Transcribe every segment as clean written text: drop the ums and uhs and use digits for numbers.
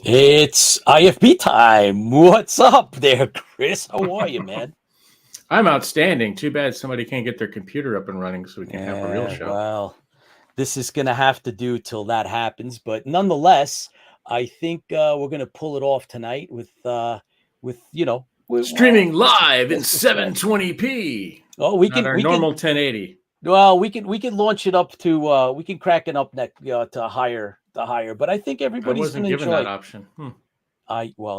It's IFB time. What's up there, Chris? How are you, man? I'm outstanding. Too bad somebody can't get their computer up and running so we can have a real show. Well, this is going to have to do till that happens. But nonetheless, I think we're going to pull it off tonight with Streaming live in 720p. Oh, we can normal 1080. Well, we can launch it up to we can crack it up next to higher. But I think everybody's going to enjoy that option.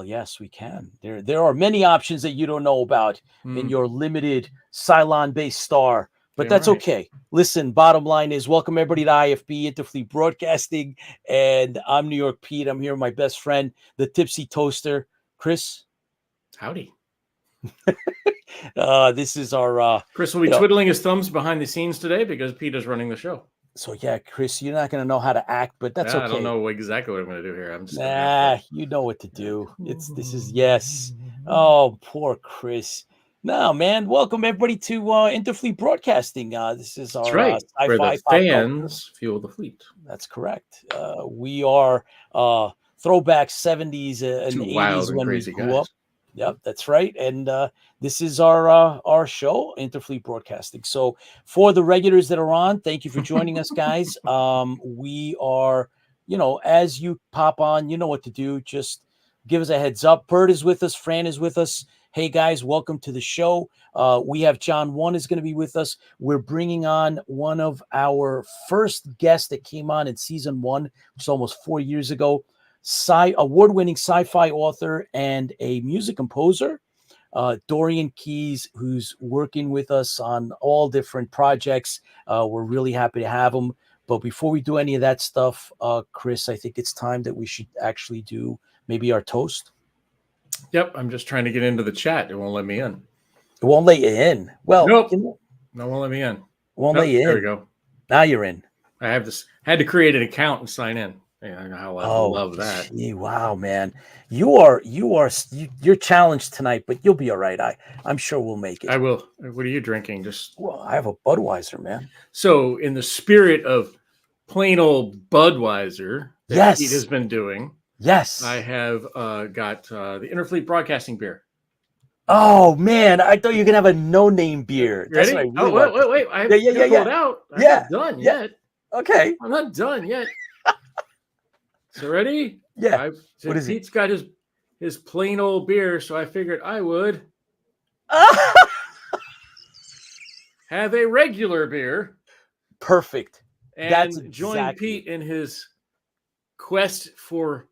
Yes, we can. There are many options that you don't know about in your limited Cylon-based star, but that's right. Okay. Listen, bottom line is welcome everybody to IFB, Interfleet Broadcasting, and I'm New York Pete. I'm here with my best friend, the Tipsy Toaster, Chris. Howdy. This is our Chris will be twiddling his thumbs behind the scenes today because Pete is running the show. So yeah, Chris, you're not going to know how to act, but that's okay. I don't know exactly what I'm going to do here. I'm just you know what to do. Yes. Oh, poor Chris. No, man. Welcome everybody to Interfleet Broadcasting. This is our Sci-Fi where the fans fuel the fleet. That's correct. We are throwback 70s and 80s when we grew up. Yep, that's right. And this is our show, Interfleet Broadcasting. So for the regulars that are on, thank you for joining us, guys. We are, as you pop on, you know what to do. Just give us a heads up. Bert is with us. Fran is with us. Hey, guys, welcome to the show. We have John One is going to be with us. We're bringing on one of our first guests that came on in season 1, which is almost 4 years ago. Award-winning sci-fi author and a music composer, Dorian Keys, who's working with us on all different projects. We're really happy to have him. But before we do any of that stuff, Chris, I think it's time that we should actually do maybe our toast. Yep, I'm just trying to get into the chat. It won't let me in. It won't let you in. Well, nope. No, it won't let me in. Won't let you in. There we go. Now you're in. I had to create an account and sign in. Yeah, I know how I love that. Gee, wow, man. You're challenged tonight, but you'll be all right. I'm sure we'll make it. I will. What are you drinking? Well, I have a Budweiser, man. So in the spirit of plain old Budweiser that Pete has been doing, yes, I have got the Interfleet Broadcasting beer. Oh man, I thought you were gonna have a no-name beer. Ready? Wait! I have to pull it out. I'm not done yet. Okay, I'm not done yet. So ready? Yeah. What is Pete's got his plain old beer, so I figured I would have a regular beer. Perfect. And join Pete in his quest for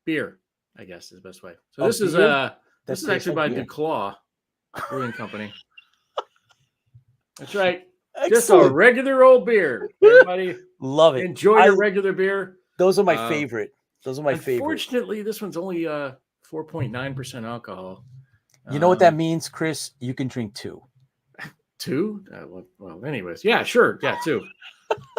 beer, I guess is the best way. So this is actually by DeClaw Brewing Company. That's right. Excellent. Just a regular old beer. Everybody love it. Enjoy your regular beer. Those are my favorite. Unfortunately, this one's only 4.9% alcohol. You know what that means, Chris? You can drink 2. 2? Well, anyways. Yeah, sure. Yeah, 2.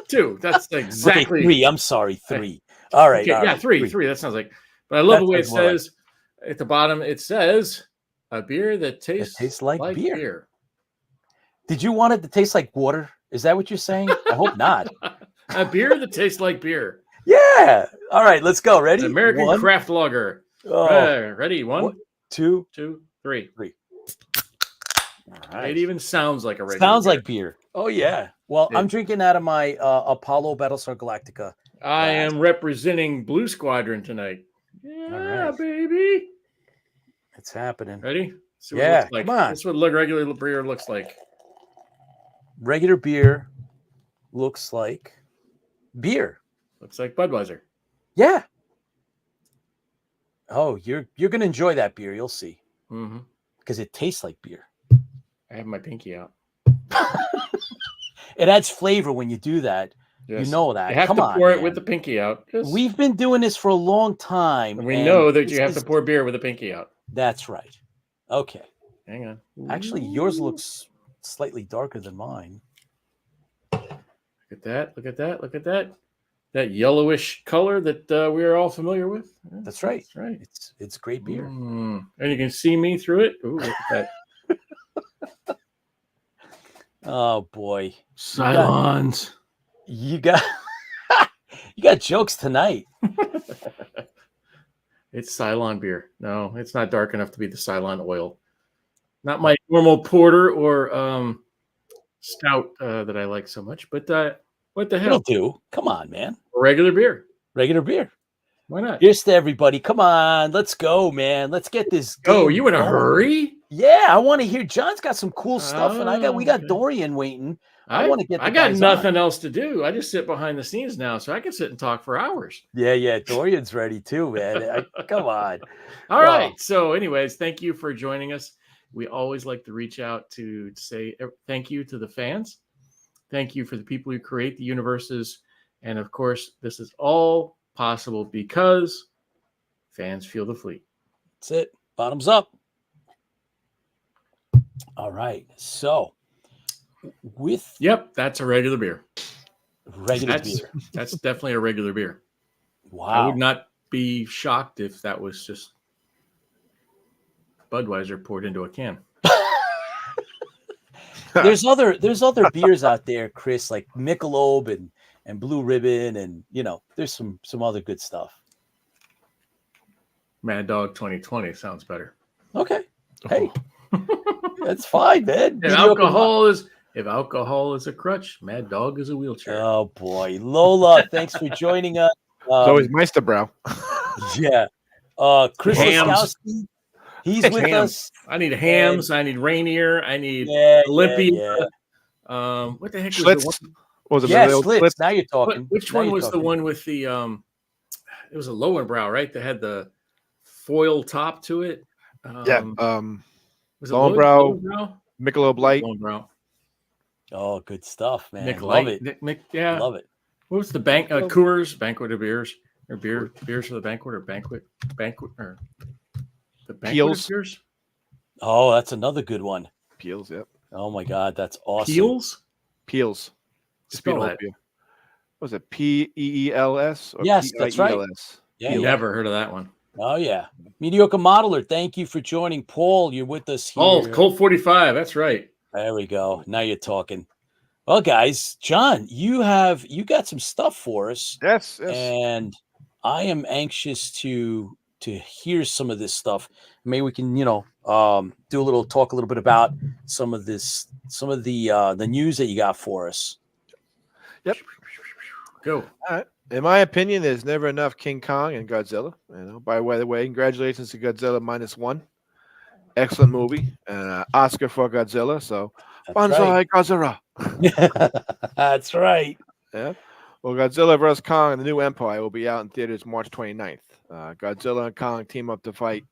2. That's exactly. Okay, 3. I'm sorry, 3. All right. Okay, all yeah, right. 3. That sounds like. But I love the way it says at the bottom. It says a beer that tastes like beer. Did you want it to taste like water? Is that what you're saying? I hope not. A beer that tastes like beer. Yeah. All right, let's go. Ready? An American craft lager. Ready? 1, 2, 3. All right. It even sounds like a regular Sounds beer. Like beer. Oh, yeah. Well, I'm drinking out of my Apollo Battlestar Galactica. I am representing Blue Squadron tonight. Yeah, baby. It's happening. Ready? Yeah, come on. This is what regular beer looks like. Regular beer looks like beer. Looks like Budweiser. Yeah. Oh, you're gonna enjoy that beer. You'll see. Mm-hmm. Because it tastes like beer. I have my pinky out. It adds flavor when you do that. Yes. You know that. You have Come to on, pour man. it with the pinky out. We've been doing this for a long time. And we know that you have to pour beer with the pinky out. That's right. Okay. Hang on. Actually, yours looks slightly darker than mine. Look at that. Look at that. Look at that. That yellowish color that we are all familiar with. That's right. That's right. It's great beer. And you can see me through it. Ooh, look at that. Oh, boy. Cylons. You got jokes tonight. It's Ceylon beer. No, it's not dark enough to be the Ceylon oil. Not my normal porter or stout that I like so much. But what the hell? It'll do. Come on, man. Regular beer. Regular beer. Why not? Here's to everybody. Come on, let's go, man. Let's get this game. Oh, you in a hurry? Yeah, I want to hear. John's got some cool stuff, and we got Dorian waiting. I want to get. I got nothing else to do. I just sit behind the scenes now, so I can sit and talk for hours. Yeah. Dorian's ready too, man. Come on. All right. So, anyways, thank you for joining us. We always like to reach out to say thank you to the fans. Thank you for the people who create the universes, and of course, this is all possible because fans fuel the fleet. That's it. Bottoms up. All right. So that's a regular beer. That's definitely a regular beer. Wow. I would not be shocked if that was just Budweiser poured into a can. There's other beers out there, Chris, like Michelob and Blue Ribbon, and there's some other good stuff. Mad Dog 2020 sounds better. Okay. Hey, that's fine, man. If alcohol is a crutch, Mad Dog is a wheelchair. Oh boy, Lola, thanks for joining us. It's always Meisterbrow. Yeah. Chris Laskowski, he's with us. I need hams. I need Rainier. I need Olympia. Yeah. What the heck Schlitz? was the one? Was it Schlitz. Now you're talking. Which one was the one with the it was a Lowenbrow, right? That had the foil top to it. Was it Lowenbrow? Michelob Light. Lowenbrow. Oh, good stuff, man. Love it. Love it. What was the Coors banquet of beers or beers for the banquet or banquet or the banquet Peels. of beers? Oh, that's another good one. Peels, yep. Oh my God, that's awesome. Peels. Spell that. Was it Peels? Yes, that's right. Yeah, never heard of that one. Oh yeah, Mediocre Modeler. Thank you for joining, Paul. You're with us here. Oh, Colt 45. That's right. There we go. Now you're talking. Well, guys, John, you got some stuff for us. Yes. And I am anxious to hear some of this stuff. Maybe we can, talk a little bit about some of the news that you got for us. Yep. Go. All right. In my opinion, there's never enough King Kong and Godzilla. By the way, congratulations to Godzilla -1. Excellent movie. And Oscar for Godzilla. So, Banzai Godzilla. That's right. Yeah. Well, Godzilla vs. Kong and the New Empire will be out in theaters March 29th. Godzilla and Kong team up to fight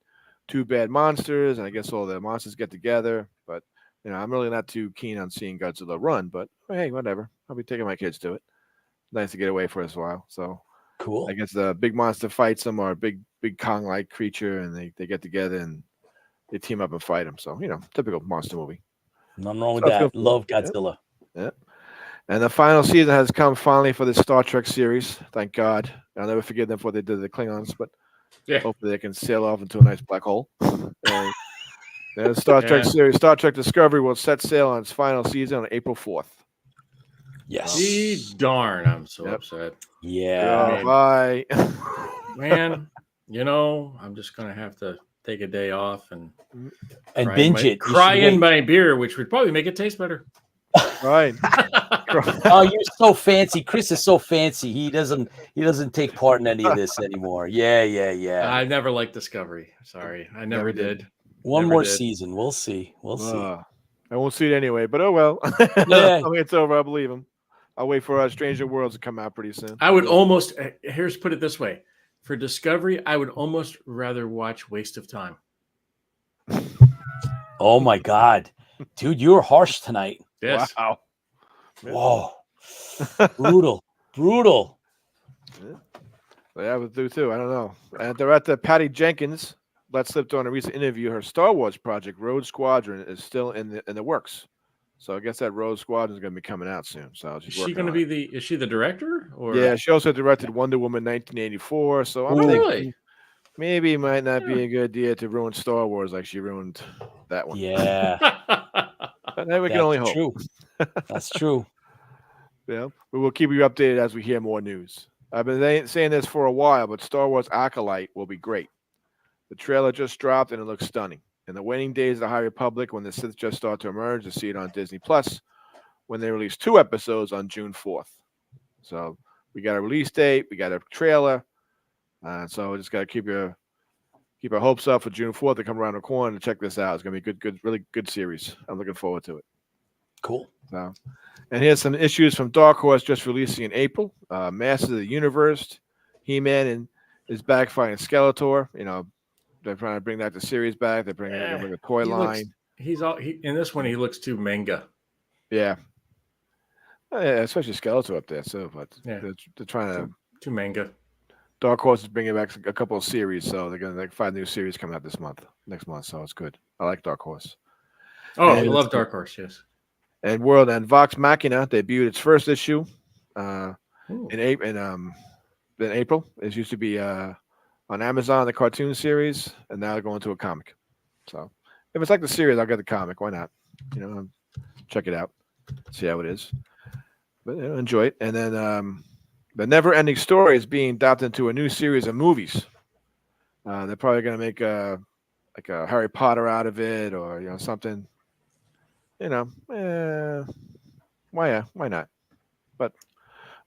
two bad monsters, and I guess all the monsters get together. But, I'm really not too keen on seeing Godzilla run, but hey, whatever. I'll be taking my kids to it. Nice to get away for a while. So cool. I guess the big monster fights them, or a big Kong-like creature, and they get together and they team up and fight them. So, typical monster movie. Nothing wrong with that. Love Godzilla. Yeah. And the final season has come finally for the Star Trek series. Thank God. I'll never forgive them for what they did to the Klingons, but hopefully they can sail off into a nice black hole. The Star Trek series, Star Trek Discovery, will set sail on its final season on April 4th. Yes. Gee darn, I'm so upset. Yeah. Bye. Man, I'm just going to have to take a day off and binge it. Cry in my beer, which would probably make it taste better. Right. Oh, you're so fancy. Chris is so fancy. He doesn't take part in any of this anymore. Yeah. I never liked Discovery. Sorry. I never did. One more season. We'll see. I won't see it anyway, but oh well. Yeah. I mean, it's over. I believe him. I'll wait for Stranger Worlds to come out pretty soon. I would almost, put it this way. For Discovery, I would almost rather watch Waste of Time. Oh my God. Dude, you were harsh tonight. Yes. Wow. Whoa. Brutal. Yeah, I would do too. I don't know. And they're at the Patty Jenkins. Let slipped on a recent interview. Her Star Wars project, Rogue Squadron, is still in the works. So I guess that Rogue Squadron is going to be coming out soon. So is she going to be is she the director? Or yeah, she also directed Wonder Woman 1984. So I'm thinking maybe it might not be a good idea to ruin Star Wars like she ruined that one. Yeah. But we can only hope. True. That's true. Yeah, we will keep you updated as we hear more news. I've been saying this for a while, but Star Wars Acolyte will be great. The trailer just dropped and it looks stunning. In the waning days of the High Republic, when the Sith just start to emerge, to see it on Disney Plus, when they release 2 episodes on June 4th. So we got a release date, we got a trailer, so we just got to keep our hopes up for June 4th to come around the corner to check this out. It's gonna be good, really good series. I'm looking forward to it. Cool. So, and here's some issues from Dark Horse just releasing in April. Masters of the Universe, He-Man is back fighting Skeletor. You know, they're trying to bring that the series back. They're bringing a toy line. In this one he looks too manga. Yeah. Yeah, especially Skeletor up there. So, but they're trying to too manga. Dark Horse is bringing back a couple of series, so they're gonna 5 new series coming out next month. So it's good. I like Dark Horse. Oh, I love Dark Horse. Yes. And World and Vox Machina debuted its first issue in April. It used to be on Amazon, the cartoon series, and now they're going to a comic. So if it's like the series, I'll get the comic. Why not? You know, check it out, see how it is. But enjoy it. And then the Never Ending Story is being adapted into a new series of movies. They're probably going to make a Harry Potter out of it, or something. Why not? But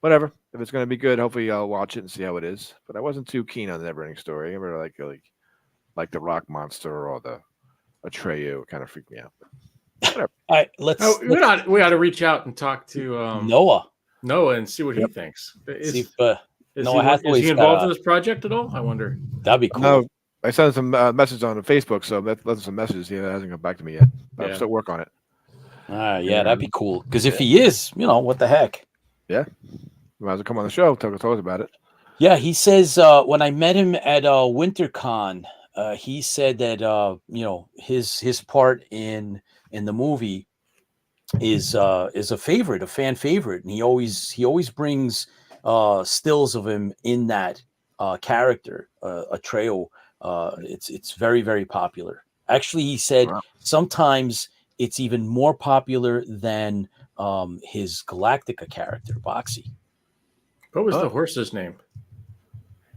whatever. If it's going to be good, hopefully I'll watch it and see how it is. But I wasn't too keen on the Never Ending Story. I never like the Rock Monster or the Atreyu. It kind of freaked me out. But whatever. All right, we ought to reach out and talk to Noah and see what he thinks. Is he involved in this project at all? I wonder. That'd be cool. No, I sent some messages on Facebook, so left some messages. He hasn't come back to me yet. But I'm still working on it. Yeah, that'd be cool. Because if he is, what the heck? Yeah. You might as well come on the show, talk us about it. Yeah, he says when I met him at WinterCon, he said that his part in the movie is a favorite, a fan favorite, and he always brings stills of him in that character, Atreyu. It's very, very popular. Actually, he said sometimes it's even more popular than his Galactica character, Boxy. What was the horse's name?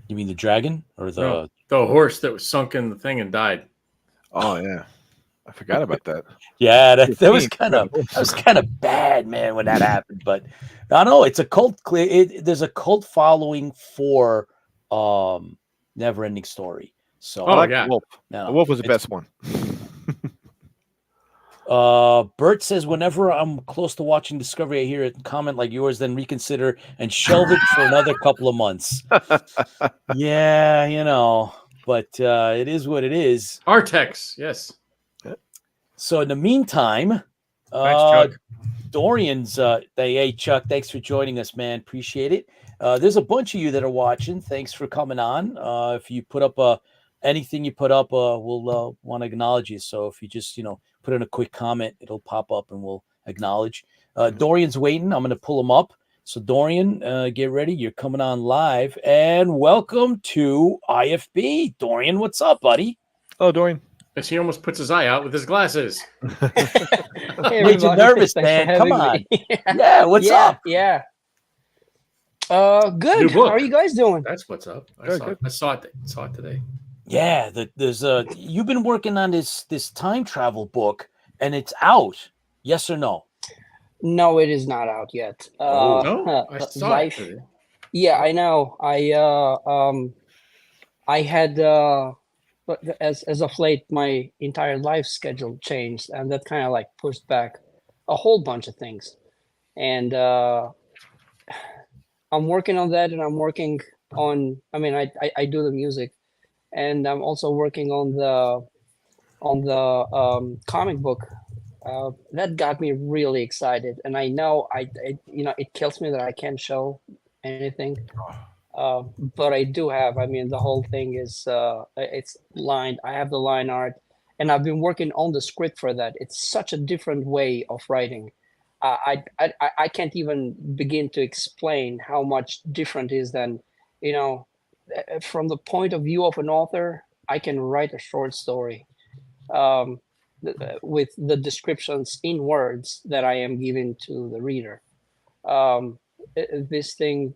You mean the dragon or the horse that was sunk in the thing and died? Oh yeah, I forgot about that. Yeah, that was kind of bad, man, when that happened. But I don't know, it's a cult. There's a cult following for Never Ending Story. So the wolf. The wolf was the best one. Bert says, whenever I'm close to watching Discovery, I hear a comment like yours, then reconsider and shelve it for another couple of months. Yeah, but it is what it is. Artex, yes. So in the meantime, thanks, Chuck. Dorian's hey Chuck, thanks for joining us, man. Appreciate it. There's a bunch of you that are watching. Thanks for coming on. If you put up anything you put up, we'll want to acknowledge you. So if you just put in a quick comment, it'll pop up and we'll acknowledge. Dorian's waiting. I'm going to pull him up. So Dorian, get ready. You're coming on live, and welcome to IFB. Dorian, what's up, buddy? Hello, Dorian. As he almost puts his eye out with his glasses. Hey, made you nervous, man. Come on. Yeah, what's up? Yeah. Good. How are you guys doing? That's what's up. I saw it today. Yeah, there's you've been working on this time travel book, and it's out. Yes or no? No, it is not out yet. No, I saw it today. Yeah, I know. I had but as of late, my entire life schedule changed, and that kind of pushed back a whole bunch of things. And I'm working on that, and I'm working on. I mean, I do the music, and I'm also working on the comic book. That got me really excited, and I know it kills me that I can't show anything. But I do have. I mean, the whole thing is it's lined. I have the line art, and I've been working on the script for that. It's such a different way of writing. I can't even begin to explain how much different it is than from the point of view of an author. I can write a short story with the descriptions in words that I am giving to the reader. This thing,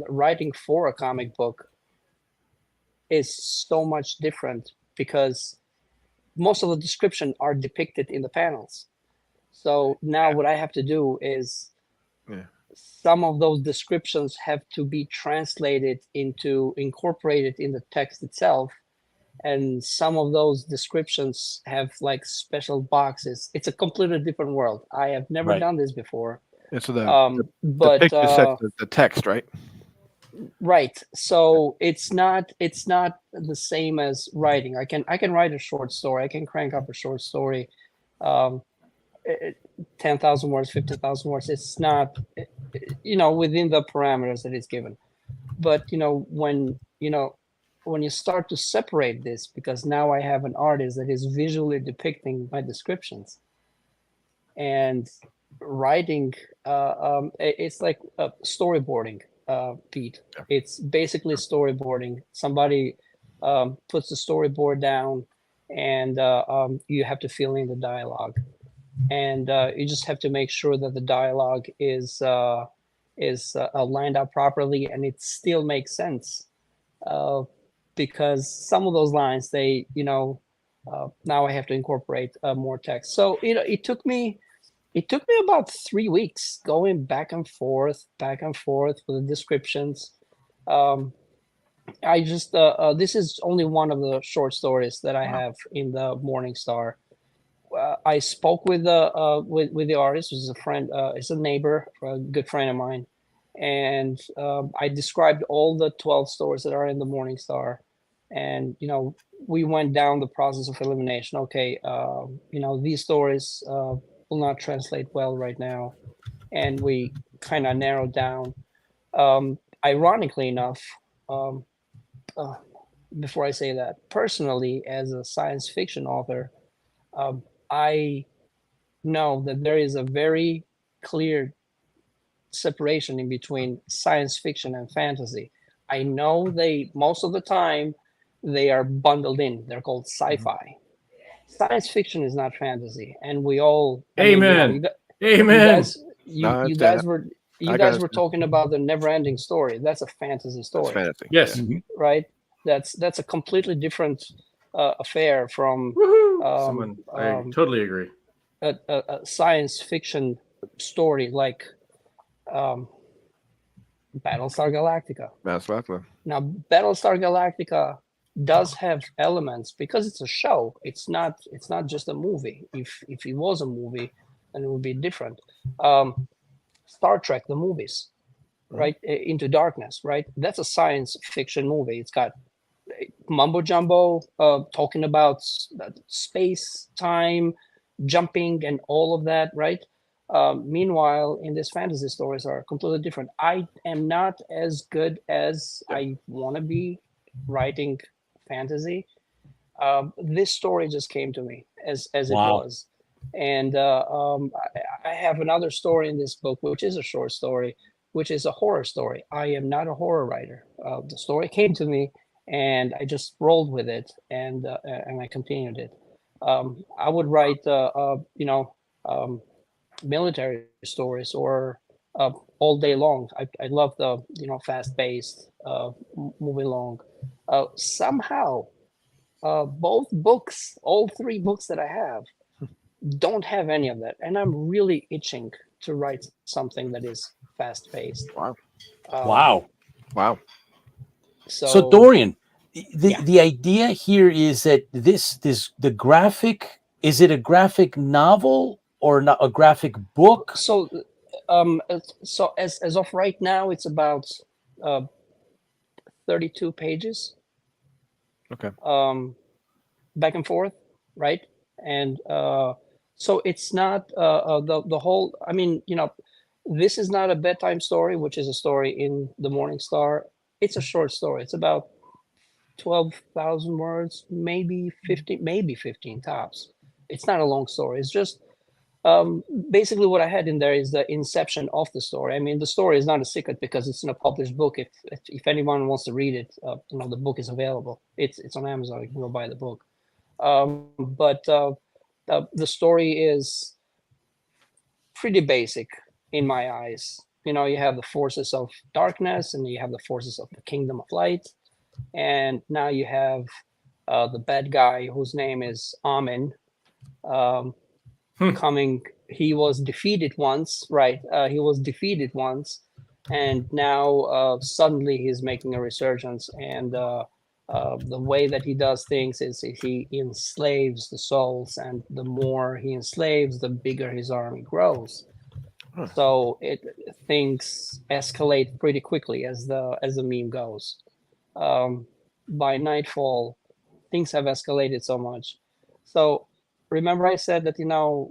writing for a comic book, is so much different because most of the description are depicted in the panels. So now what I have to do is some of those descriptions have to be translated incorporated in the text itself. And some of those descriptions have like special boxes. It's a completely different world. I have never done this before. Yeah, so the picture sets the text, right? Right. So it's not the same as writing. I can write a short story. I can crank up a short story, 10,000 words, 15,000 words. It's not, within the parameters that is given. But when you start to separate this, because now I have an artist that is visually depicting my descriptions, and writing, it's like storyboarding, Pete. It's basically storyboarding. Somebody puts the storyboard down, and you have to fill in the dialogue, and you just have to make sure that the dialogue is lined up properly, and it still makes sense. Because some of those lines, they, now I have to incorporate more text. So it took me about 3 weeks going back and forth with the descriptions. I just this is only one of the short stories that I have in the Morning Star. I spoke with the artist, who's a friend, is a neighbor, a good friend of mine, and I described all the 12 stories that are in the Morning Star, and we went down the process of elimination. Okay, these stories will not translate well right now, and we kind of narrowed down. Ironically enough, before I say that, personally, as a science fiction author, I know that there is a very clear separation in between science fiction and fantasy. I know most of the time they are bundled in. They're called sci-fi. Science fiction is not fantasy, and we all. Amen. Amen. You guys were talking about the never-ending story. That's a fantasy story. That's fantasy. Yes. Right. That's a completely different affair from. I totally agree. A science fiction story like Battlestar Galactica. Now, Battlestar Galactica does have elements because it's a show. It's not just a movie. If it was a movie, then it would be different. Star Trek, the movies, right? Into Darkness, right? That's a science fiction movie. It's got mumbo jumbo talking about space, time, jumping, and all of that, right? Meanwhile, in these fantasy stories are completely different. I am not as good as I want to be writing fantasy. This story just came to me as it was. And I have another story in this book, which is a short story, which is a horror story. I am not a horror writer. The story came to me, and I just rolled with it, and I continued it. I would write, military stories or all day long. I love the fast-paced, moving along. Somehow, both books, all 3 books that I have, don't have any of that, and I'm really itching to write something that is fast-paced. Wow. So Dorian, the idea here is that the graphic, is it a graphic novel or not a graphic book? So as of right now, it's about 32 pages. Okay. Back and forth, right? And so it's not the whole. I mean, this is not a bedtime story, which is a story in the Morning Star. It's a short story. It's about 12,000 words, maybe 15 tops. It's not a long story. It's just basically what I had in there is the inception of the story. I mean, the story is not a secret because it's in a published book. If anyone wants to read it, the book is available. It's on Amazon. You can go buy the book. But the story is pretty basic in my eyes. You have the forces of darkness, and you have the forces of the kingdom of light. and now you have the bad guy whose name is Amin coming. He was defeated once, right? He was defeated once, and now suddenly he's making a resurgence. And the way that he does things is he enslaves the souls, and the more he enslaves, the bigger his army grows. So things escalate pretty quickly as the meme goes. By nightfall, things have escalated so much. So remember I said that,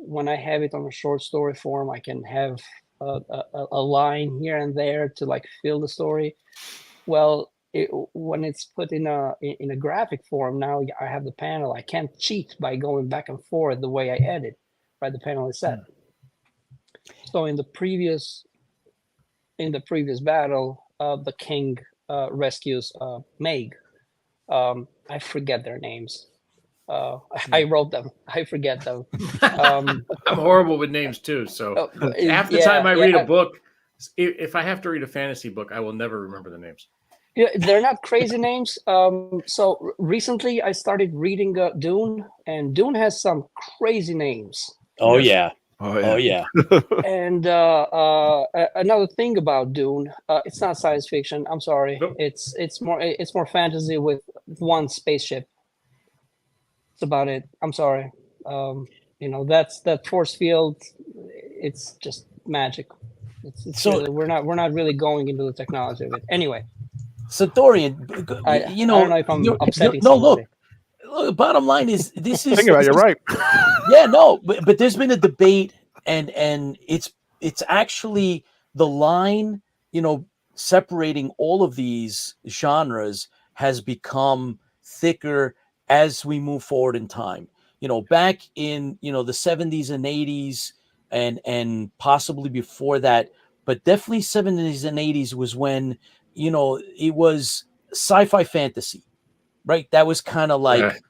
when I have it on a short story form, I can have a line here and there to like fill the story. Well, when it's put in a graphic form, now I have the panel. I can't cheat by going back and forth the way I edit, right? The panel is set. So in the previous battle, the king rescues Meg. I forget their names. I wrote them. I forget them. I'm horrible with names too. So half the time I read a book, if I have to read a fantasy book, I will never remember the names. Yeah, they're not crazy names. So recently I started reading Dune, and Dune has some crazy names. Oh yeah. Oh yeah. And another thing about Dune, it's not science fiction. I'm sorry. Nope. It's more fantasy with one spaceship. That's about it. I'm sorry. That's that force field. It's just magic. It's So really, we're not really going into the technology of it. Anyway. So Dorian, I don't know if I'm upsetting no, somebody. Look, bottom line is this is. Think about it, you're right. Yeah, no, but there's been a debate, and it's actually the line, separating all of these genres has become thicker as we move forward in time. Back in the 70s and 80s and possibly before that, but definitely 70s and 80s was when it was sci-fi fantasy, right? That was kind of like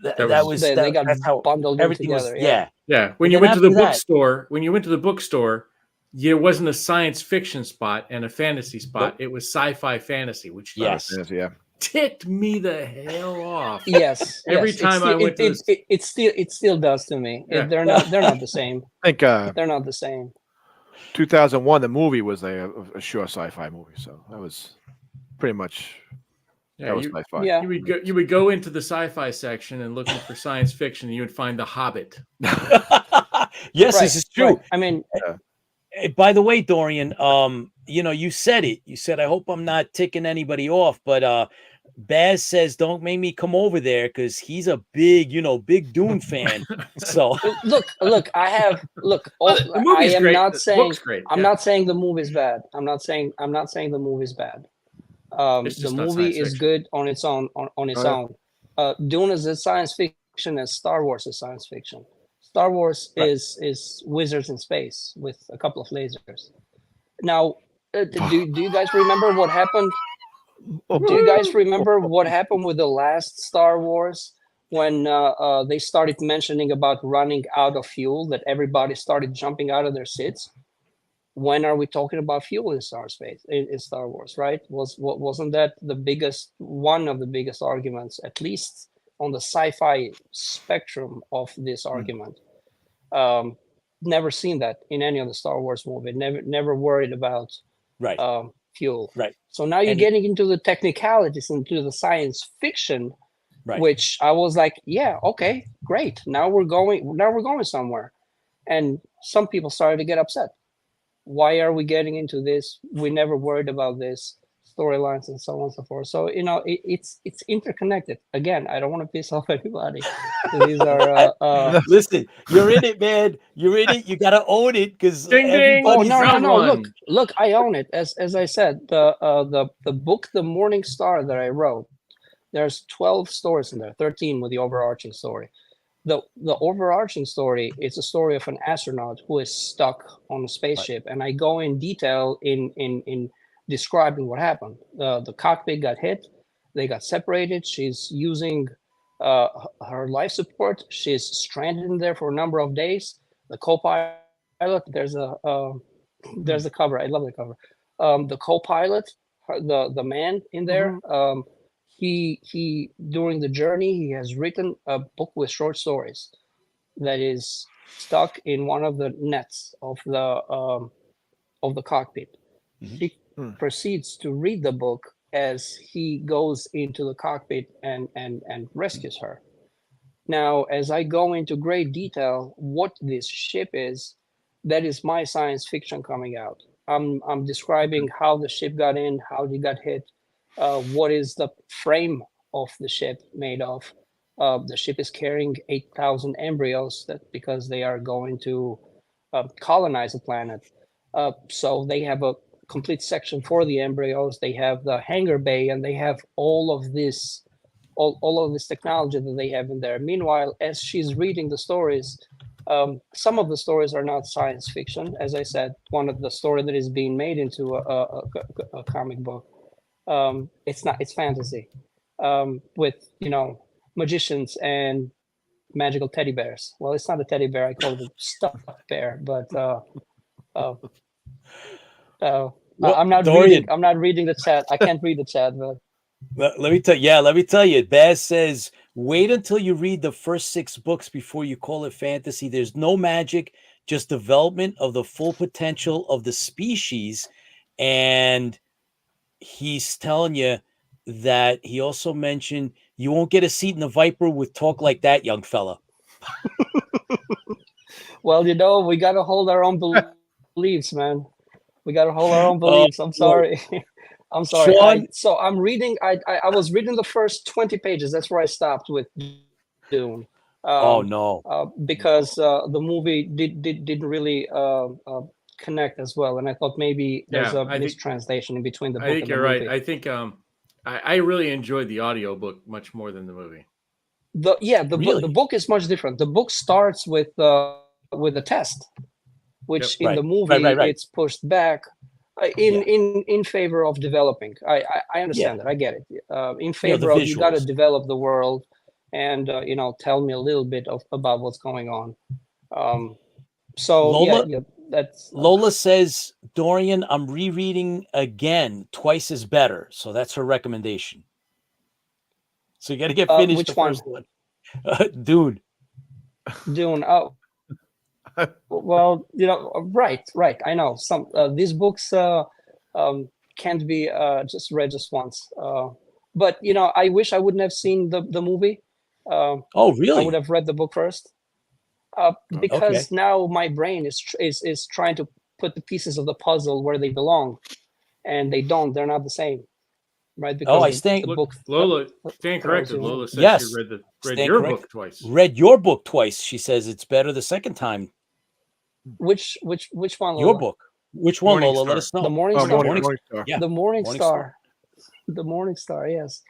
they got that's how bundled everything together. was. Yeah. When you went to the bookstore, there wasn't a science fiction spot and a fantasy spot. Nope. It was sci-fi fantasy, which ticked me the hell off. Yes. Every time I went to it still does to me. Yeah. They're not the same. I think they're not the same. 2001, the movie was a sure sci-fi movie, so that was pretty much that was sci-fi. Yeah. You would go into the sci-fi section and looking for science fiction, and you would find The Hobbit. Yes, right, this is true. Right. I mean, by the way, Dorian, you said it. You said, I hope I'm not ticking anybody off, but Baz says, don't make me come over there because he's a big Dune fan. So look, I am great. not saying great. I'm not saying the movie's bad. I'm not saying the movie's bad. The movie is good on its own. On its own. Dune is as science fiction as Star Wars is science fiction. Star Wars is wizards in space with a couple of lasers. Now, do you guys remember what happened? Do you guys remember what happened with the last Star Wars when they started mentioning about running out of fuel, that everybody started jumping out of their seats? When are we talking about fuel in Star Wars, right? Wasn't that one of the biggest arguments, at least on the sci-fi spectrum of this argument? Never seen that in any of the Star Wars movie. Never worried about fuel. Right. So now you're getting into the technicalities, into the science fiction, which I was like, yeah, okay, great. Now we're going somewhere. And some people started to get upset. Why are we getting into this? We never worried about this storylines and so on and so forth. So it's interconnected. Again, I don't want to piss off anybody. These are listen, you're in it, man. You're in it. You gotta own it because no. Look, I own it. As I said, the book, The Morning Star, that I wrote, there's 12 stories in there, 13 with the overarching story. The overarching story is a story of an astronaut who is stuck on a spaceship, and I go in detail in describing what happened. The cockpit got hit, they got separated. She's using her life support. She's stranded in there for a number of days. The co-pilot, there's a cover. I love the cover. The co-pilot, the man in there, he during the journey he has written a book with short stories that is stuck in one of the nets of the cockpit. He proceeds to read the book as he goes into the cockpit and rescues her. Now, as I go into great detail what this ship is, that is my science fiction coming out. I'm describing how the ship got in, how they got hit, what is the frame of the ship made of. The ship is carrying 8,000 embryos because they are going to colonize the planet. So they have a complete section for the embryos. They have the hangar bay, and they have all of this technology that they have in there. Meanwhile, as she's reading the stories, some of the stories are not science fiction. As I said, one of the story that is being made into a comic book. It's fantasy with magicians and magical teddy bears. Well, it's not a teddy bear. I call it a stuffed bear, but I'm not Dorian. reading. I'm not reading the chat. I can't read the chat, but. Let me tell you, Baz says, wait until you read the first 6 books before you call it fantasy. There's no magic, just development of the full potential of the species. And he's telling you that he also mentioned you won't get a seat in the Viper with talk like that, young fella. Well, we got to hold our own beliefs, man. We got to hold our own beliefs. I'm sorry. I'm sorry. Sean, I'm reading. I was reading the first 20 pages. That's where I stopped with Dune. Oh no! Because the movie didn't really connect as well, and I thought maybe there's a mistranslation in between the book. I think and you're the movie. right. I think I really enjoyed the audiobook much more than the movie. The book is much different. The book starts with a test, which in the movie it's pushed back. In favor of developing. I understand that. I get it. In favor of you got to develop the world and tell me a little bit about what's going on. Lola says, Dorian, I'm rereading again. Twice is better. So that's her recommendation. So you got to get finished. Which first one? Dune. Oh. Well, right. I know some these books can't be just read just once. But I wish I wouldn't have seen the movie. Oh, really? I would have read the book first. Because now my brain is trying to put the pieces of the puzzle where they belong, and they don't. They're not the same, right? Because Lola, stand corrected. Lola says she read your book twice. Read your book twice. She says it's better the second time. Which one? Lola? Your book. Which one, Morning Lola? Star. Let us know. The Morning Star. Morning Star. Yeah. The Morning Star. The Morning Star. Yes.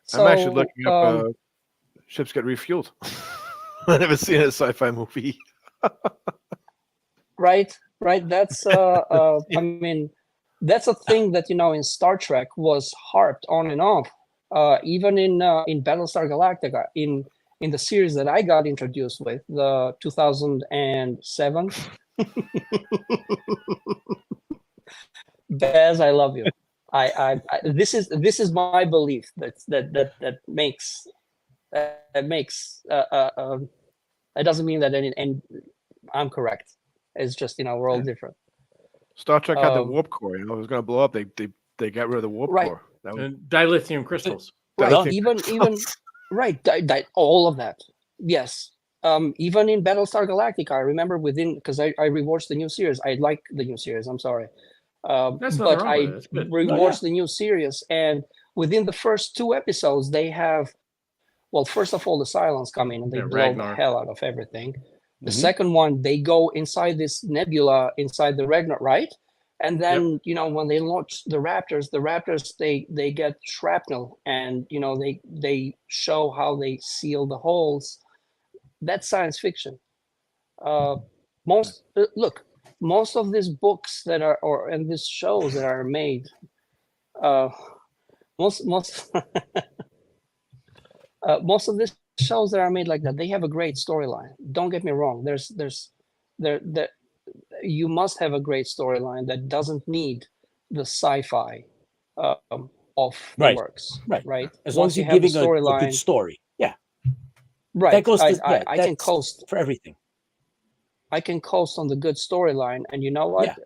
So, I'm actually looking up ships get refueled. I've never seen a sci-fi movie. Right. That's I mean, that's a thing that in Star Trek was harped on and off. Even in Battlestar Galactica, in the series that I got introduced with, the 2007. Baz, I love you. I this is my belief that makes it doesn't mean that and I'm correct. It's just we're all different. Star Trek had the warp core. It was going to blow up. They got rid of the warp core. And dilithium crystals. Right. Even right. All of that. Yes. Even in Battlestar Galactica, I remember because I rewatched the new series. I like the new series. I'm sorry. But I rewatched the new series, and within the first 2 episodes, they have, well, first of all, the Cylons come in and they blow the hell out of everything. The second one, they go inside this nebula, inside the Ragnarok, right? And then, when they launch the Raptors, they get shrapnel, and, they show how they seal the holes. That's science fiction. Most of these books that are, and these shows that are made, most of these shows that are made like that, they have a great storyline. Don't get me wrong. You must have a great storyline that doesn't need the sci-fi of the works, right? As long as you're giving a good story, right. That goes I can coast for everything. I can coast on the good storyline, and you know what?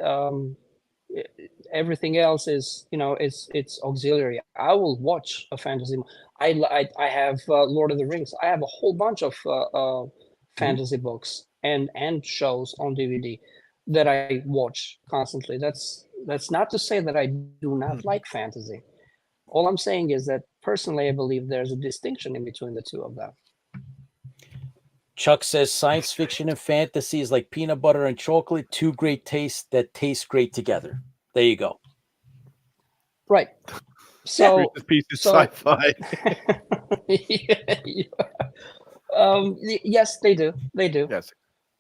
Everything else is, it's auxiliary. I will watch a fantasy. I have Lord of the Rings. I have a whole bunch of fantasy books and shows on DVD that I watch constantly. That's not to say that I do not like fantasy. All I'm saying is that personally, I believe there's a distinction in between the two of them. Chuck says science fiction and fantasy is like peanut butter and chocolate, two great tastes that taste great together. There you go. Right. So this piece is sci-fi. Yes, they do. They do. Yes,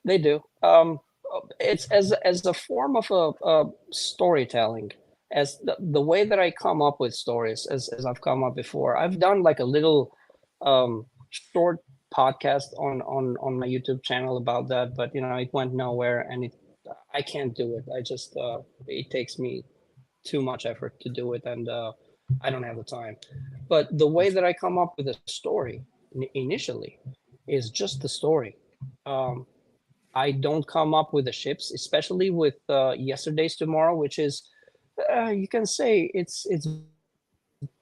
they do. It's as a form of a storytelling, as the way that I come up with stories, as I've come up before. I've done like a little short podcast on my YouTube channel about that, but it went nowhere, and I can't do it. I just it takes me too much effort to do it, and I don't have the time. But the way that I come up with a story initially is just the story. I don't come up with the ships, especially with Yesterday's Tomorrow, which is you can say it's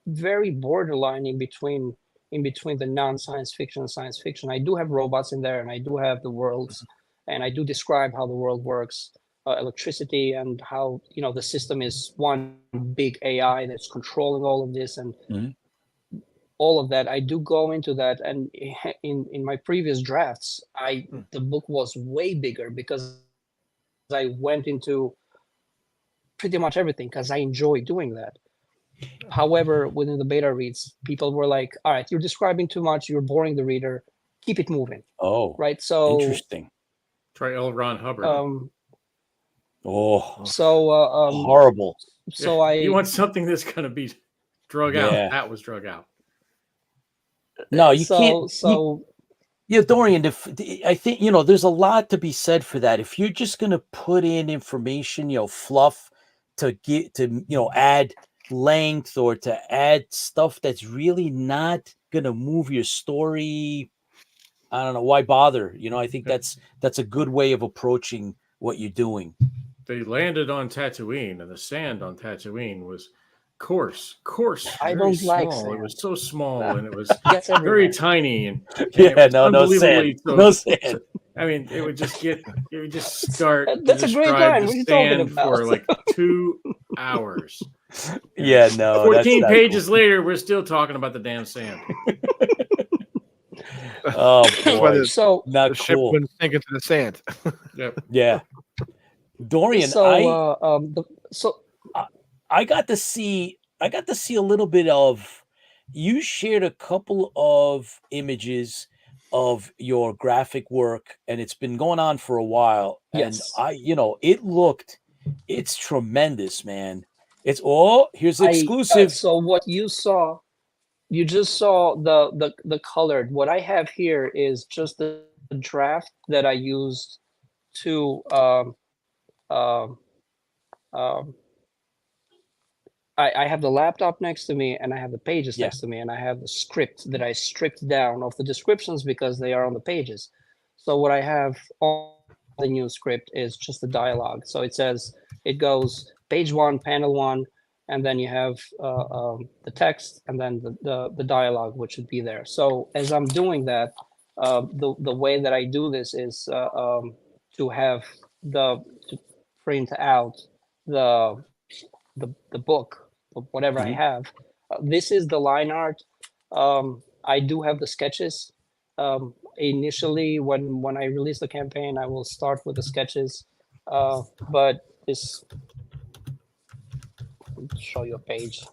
very borderline in between the non-science fiction and science fiction. I do have robots in there, and I do have the worlds, and I do describe how the world works, electricity, and how the system is one big AI that's controlling all of this, and all of that. I do go into that, and in my previous drafts, the book was way bigger because I went into pretty much everything because I enjoy doing that. However, within the beta reads, people were like, all right, you're describing too much, you're boring the reader, keep it moving. Oh, right. So interesting. Try L. Ron Hubbard. Horrible. So you want something that's going to be drug out. That was drug out. No, you can't. Dorian, I think, there's a lot to be said for that. If you're just going to put in information, fluff to get to, add length or to add stuff that's really not going to move your story, I don't know, why bother? I think that's a good way of approaching what you're doing. They landed on Tatooine, and the sand on Tatooine was coarse. I don't small. like sand. It was so small, and it was very tiny, and no sand. No sand. I mean, it would just start. That's a great line. What are you talking about? For like 2 hours. 14 pages later, we're still talking about the damn sand. Oh boy! So not the ship cool. wouldn't sink into the sand. Yep. Yeah. Dorian, I got to see a little bit of. You shared a couple of images of your graphic work, and it's been going on for a while. Yes. And it's tremendous, man. Here's the exclusive. So what you saw, you just saw the colored. What I have here is just the draft that I used to I have the laptop next to me, and I have the pages next to me, and I have the script that I stripped down of the descriptions because they are on the pages. So what I have on the new script is just the dialogue. So it goes page 1, panel 1, and then you have the text, and then the dialogue, which should be there. So as I'm doing that, the way that I do this is to have to print out the book, whatever I have. This is the line art. I do have the sketches. Initially, when I release the campaign, I will start with the sketches. But this, I'll show you a page.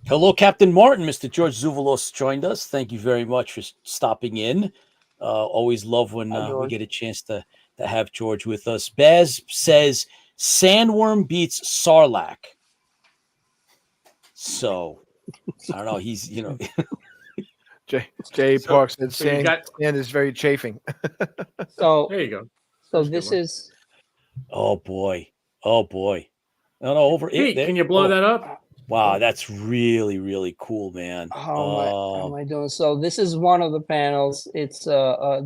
Hello, Captain Martin. Mr. George Zuvalos joined us. Thank you very much for stopping in. Always love when we get a chance to have George with us. Baz says Sandworm beats Sarlacc. So I don't know. He's Jay Park said sand is very chafing. So there you go. So this is. Oh boy. No, over Pete, can you blow that up? Wow, that's really, really cool, man. How am I doing? So this is one of the panels. It's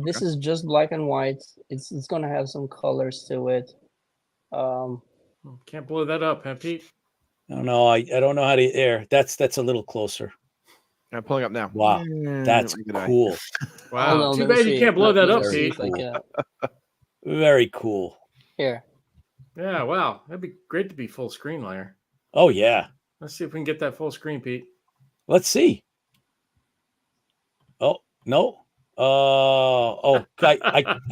this is just black and white. It's gonna have some colors to it. Can't blow that up, huh, Pete? I don't know. I don't know how to there. That's a little closer. I'm pulling up now. Wow, that's cool. Wow. Too bad you can't blow that up, Pete. Very cool. Here. Yeah, wow. That'd be great to be full screen, Lair. Oh yeah. Let's see if we can get that full screen, Pete. Let's see. Oh no. I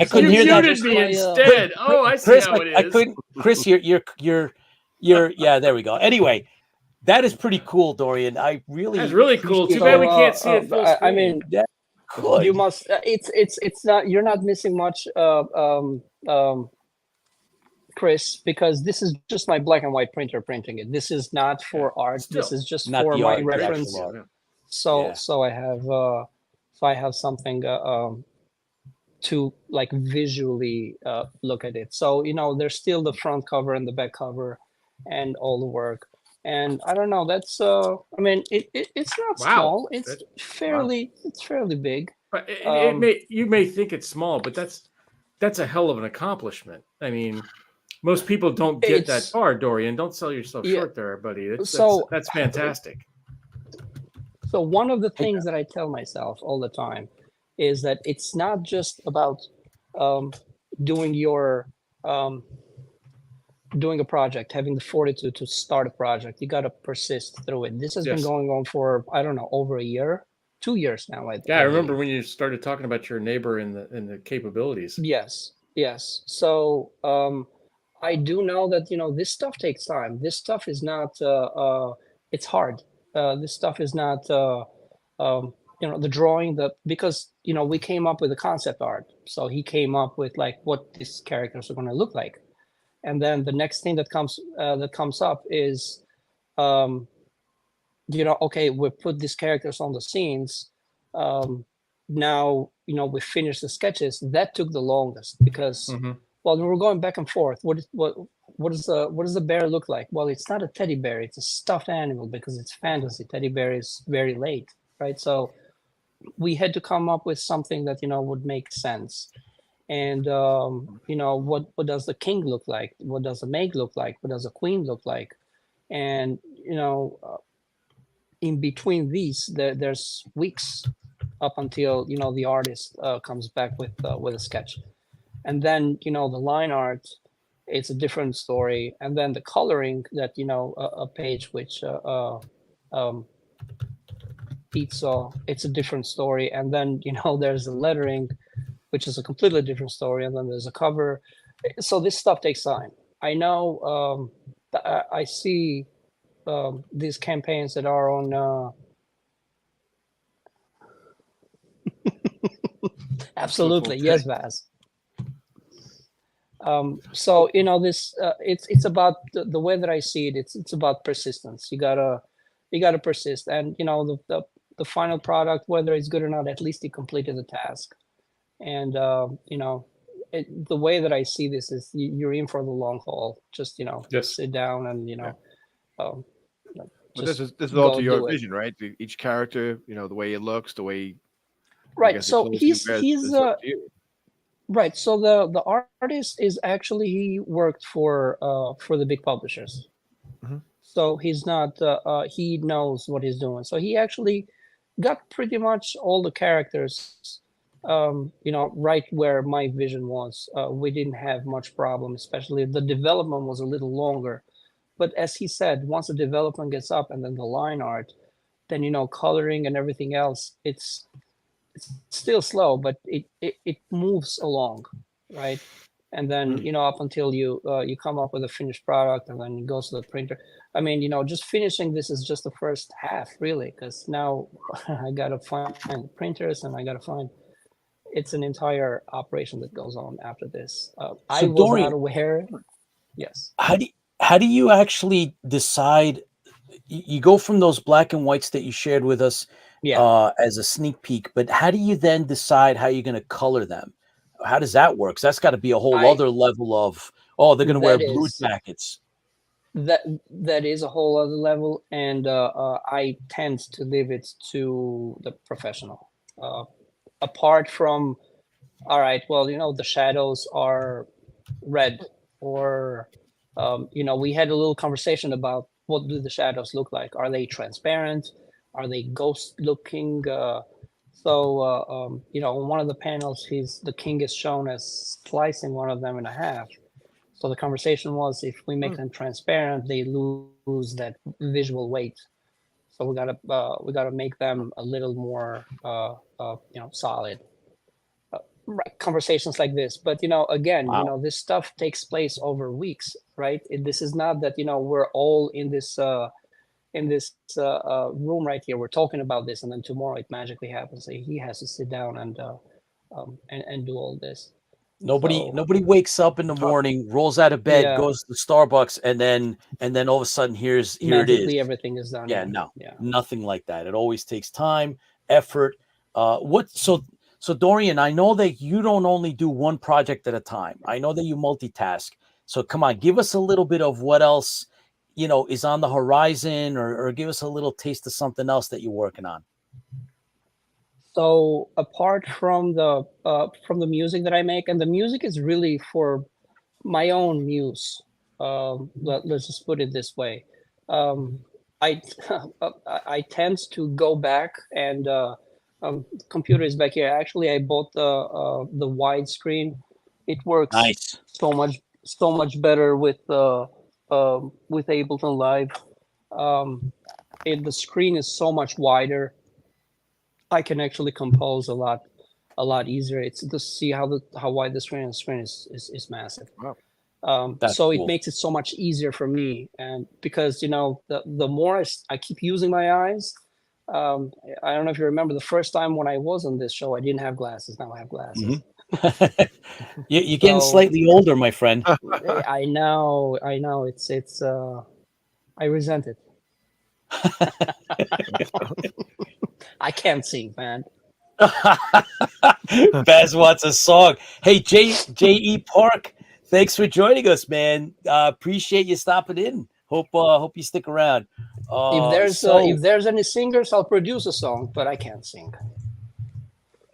couldn't hear that. You muted me instead. I see Chris, how it is. I couldn't. Chris, you're yeah. There we go. Anyway, that is pretty cool, Dorian. That's really cool. Too bad we can't see it full screen. I mean, good. You must. It's not. You're not missing much, Chris, because this is just my black and white printer printing it. This is not for art. This is just for my reference. So I have something to like visually look at it. So there's still the front cover and the back cover and all the work. And I don't know. That's I mean, it's not small. It's fairly big. But you may think it's small, but that's a hell of an accomplishment. I mean, most people don't get that far, Dorian. Don't sell yourself short there, buddy. That's fantastic. So one of the things that I tell myself all the time is that it's not just about doing a project, having the fortitude to start a project. You got to persist through it. This has been going on for, I don't know, over a year, 2 years now. I remember when you started talking about your neighbor and the capabilities. Yes. So I do know that, this stuff takes time. This stuff is not, it's hard. This stuff is not, the drawing, because, we came up with the concept art. So he came up with like what these characters are going to look like. And then the next thing that comes up is, okay, we put these characters on the scenes. Now, we finished the sketches. That took the longest because, well, we were going back and forth. What does the bear look like? Well, it's not a teddy bear. It's a stuffed animal because it's fantasy. Teddy bear is very late, right? So we had to come up with something that, would make sense. And, what does the king look like? What does the maid look like? What does the queen look like? And, in between these, there's weeks up until, the artist comes back with a sketch. And then, the line art, it's a different story. And then the coloring that, a page which Pete saw, it's a different story. And then, there's the lettering, which is a completely different story. And then there's a cover. So this stuff takes time. I know I see these campaigns that are on. Absolutely. Yes, Vaz. So, this it's about the way that I see it. It's about persistence. You gotta persist. And, the final product, whether it's good or not, at least you completed the task. And, the way that I see this is you're in for the long haul. Just, sit down and, But this is all to your vision, right? Each character, the way it looks, the way. Right. So he's right. So the artist is actually, he worked for the big publishers. Mm-hmm. So he's not, he knows what he's doing. So he actually got pretty much all the characters, right where my vision was. We didn't have much problem, especially the development was a little longer. But as he said, once the development gets up and then the line art, then, coloring and everything else, it's still slow, but it moves along, right? And then, up until you come up with a finished product and then it goes to the printer. I mean, just finishing this is just the first half, really, because now I got to find printers and I got to find, it's an entire operation that goes on after this. I was Dorian, not aware. Yes. How do you actually decide? You go from those black and whites that you shared with us as a sneak peek, but how do you then decide how you're going to color them? How does that work? 'Cause that's got to be a whole other level of, they're going to wear blue jackets. that is a whole other level, and I tend to leave it to the professional. Apart from, all right, well, the shadows are red, or we had a little conversation about what do the shadows look like. Are they transparent? Are they ghost looking? On one of the panels, the king is shown as slicing one of them in half. So the conversation was, if we make them transparent, they lose that visual weight. So we gotta make them a little more solid. Right, conversations like this, but again, Wow. this stuff takes place over weeks, right? This is not that we're all in this room right here. We're talking about this, and then tomorrow it magically happens. So he has to sit down and do all this. Nobody wakes up in the morning, rolls out of bed, goes to Starbucks, and then all of a sudden here it is. Magically everything is done. Yeah, nothing like that. It always takes time, effort. So Dorian, I know that you don't only do one project at a time. I know that you multitask. So come on, give us a little bit of what else is on the horizon, or give us a little taste of something else that you're working on. So apart from the music that I make, and the music is really for my own muse. Let's just put it this way. I tend to go back, and computer is back here. Actually, I bought the widescreen. It works nice. so much better with Ableton Live. The screen is so much wider. I can actually compose a lot easier. It's to see how wide the screen is massive. Wow. So cool. It makes it so much easier for me, and because the more I keep using my eyes. I don't know if you remember the first time when I was on this show, I didn't have glasses. Now I have glasses. Mm-hmm. You're getting slightly older, my friend. I know. It's I resent it. I can't sing, man. Baz wants a song. Hey, J.E. Park, thanks for joining us, man. Appreciate you stopping in. Hope you stick around. If there's any singers, I'll produce a song, but I can't sing.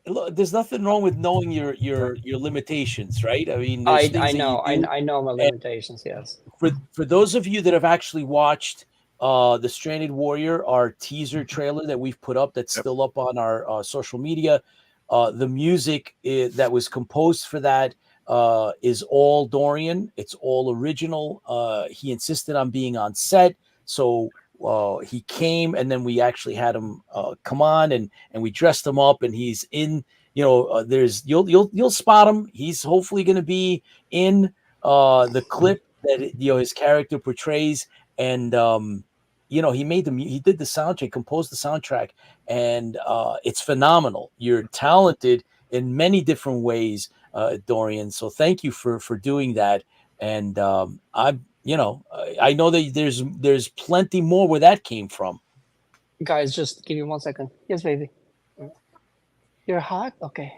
Look, there's nothing wrong with knowing your limitations, right? I mean, I know my limitations. Yes. For those of you that have actually watched the Stranded Warrior, our teaser trailer that we've put up, that's still up on our social media, the music that was composed for that is all Dorian. It's all original. He insisted on being on set, so he came, and then we actually had him come on, and we dressed him up, and he's in. There's you'll spot him. He's hopefully going to be in the clip that his character portrays, and he did the soundtrack, composed the soundtrack, and it's phenomenal. You're talented in many different ways, Dorian. So thank you for doing that. And I know that there's plenty more where that came from. Guys, just give me 1 second. Yes, baby. You're hot? Okay.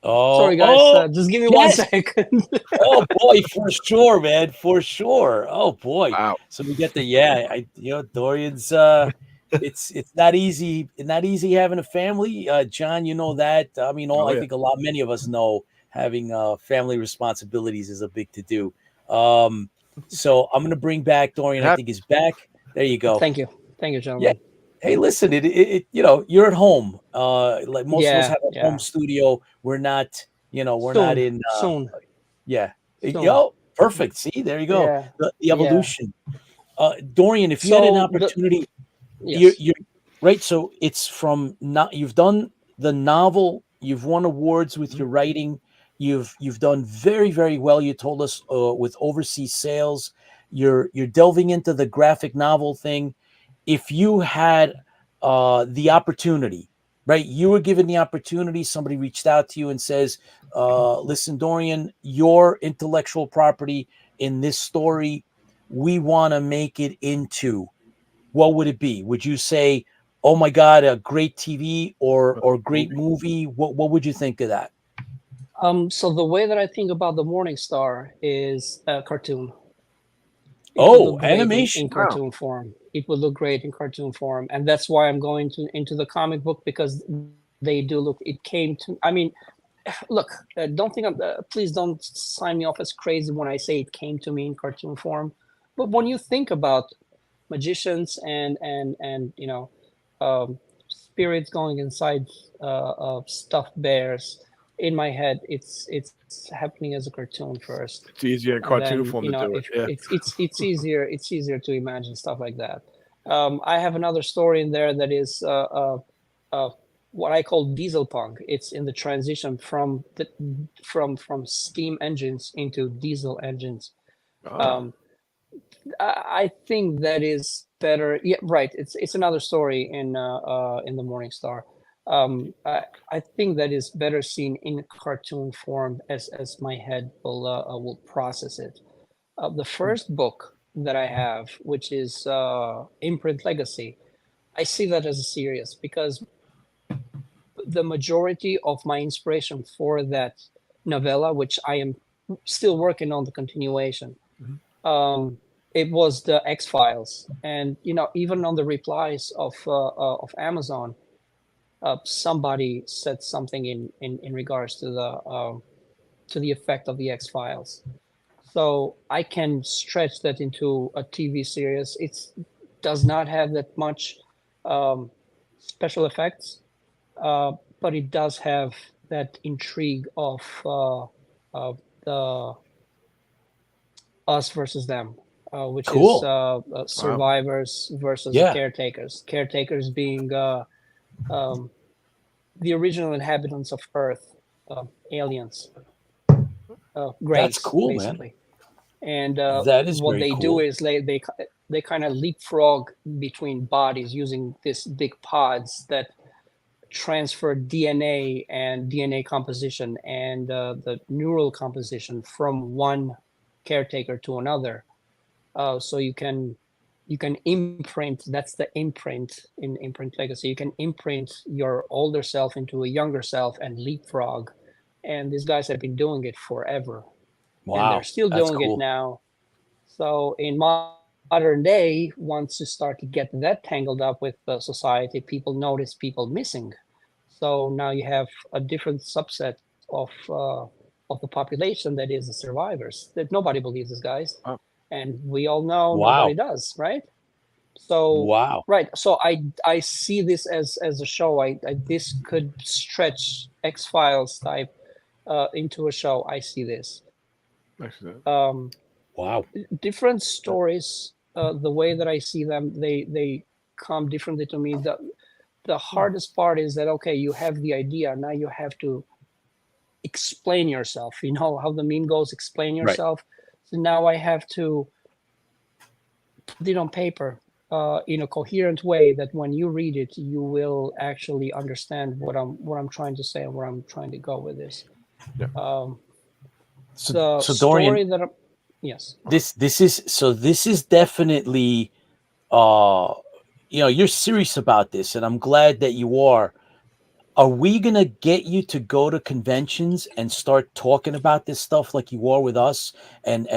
Oh, sorry, guys. Just give me 1 second. Oh boy, for sure, man, for sure. Oh boy. Wow. So we get Dorian's. It's not easy. Not easy having a family. John, you know that. I mean, I think many of us know having family responsibilities is a big to do. So I'm gonna bring back Dorian. I think he's back. There you go. Thank you, gentlemen. Yeah. Hey, listen, you're at home. Like most of us have a home studio. We're not, not in. Soon. Yeah. Soon. Perfect. See, there you go. Yeah. The evolution. Dorian, if you had an opportunity, you're right. So it's you've done the novel. You've won awards with your writing. You've done very, very well. You told us with overseas sales. You're delving into the graphic novel thing. If you had the opportunity, right? You were given the opportunity. Somebody reached out to you and says, listen, Dorian, your intellectual property in this story, we want to make it into, what would it be? Would you say, oh my God, a great TV or great movie? What would you think of that? So the way that I think about the Morning Star is a cartoon. Animation in cartoon form. It would look great in cartoon form, and that's why I'm going into the comic book, because they do look. It came to. I mean, look, don't think please don't sign me off as crazy when I say it came to me in cartoon form. But when you think about magicians and spirits going inside stuffed bears, in my head, it's happening as a cartoon first. It's easier in cartoon form to do it. Yeah. It's easier to imagine stuff like that. I have another story in there that is what I call diesel punk. It's in the transition from steam engines into diesel engines. I think that is better. Yeah, right. It's another story in the Morning Star. I think that is better seen in cartoon form as my head will process it. The first book that I have, which is Imprint Legacy, I see that as a series, because the majority of my inspiration for that novella, which I am still working on the continuation, it was the X-Files. And even on the replies of Amazon, somebody said something in regards to the effect of the X-Files. So I can stretch that into a TV series. It does not have that much special effects, but it does have that intrigue of the us versus them, which is survivors versus caretakers. Caretakers being the original inhabitants of Earth, aliens. That's cool, basically. Man. And that is what they cool. do is they kind of leapfrog between bodies using these big pods that transfer DNA and DNA composition and the neural composition from one caretaker to another. So you can imprint. That's the imprint in Imprint Legacy. You can imprint your older self into a younger self and leapfrog. And these guys have been doing it forever. Wow, and they're still doing it now. So in modern day, once you start to get that tangled up with society, people notice people missing. So now you have a different subset of the population that is the survivors, that nobody believes these guys. And we all know nobody does, right? So right. So I see this as a show. This could stretch X-Files type into a show. I see this. Different stories, the way that I see them, they come differently to me. The hardest part is that, okay, you have the idea, now you have to explain yourself. You know how the meme goes, explain yourself. Right. So now I have to put it on paper in a coherent way that when you read it, you will actually understand what I'm trying to say and where I'm trying to go with this. Yeah. So Dorian, yes. This is definitely you're serious about this, and I'm glad that you are. Are we gonna get you to go to conventions and start talking about this stuff like you are with us? And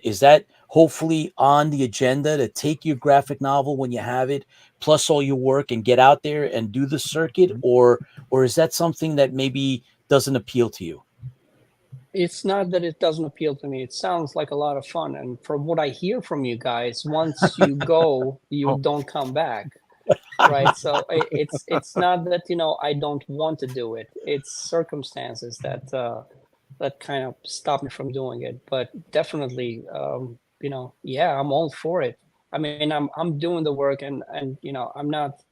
is that hopefully on the agenda, to take your graphic novel when you have it, plus all your work, and get out there and do the circuit, or is that something that maybe doesn't appeal to you? It's not that it doesn't appeal to me. It sounds like a lot of fun. And from what I hear from you guys, once you go, you don't come back. Right. So it's not that, I don't want to do it. It's circumstances that kind of stop me from doing it. But definitely, I'm all for it. I mean, I'm doing the work, and I'm not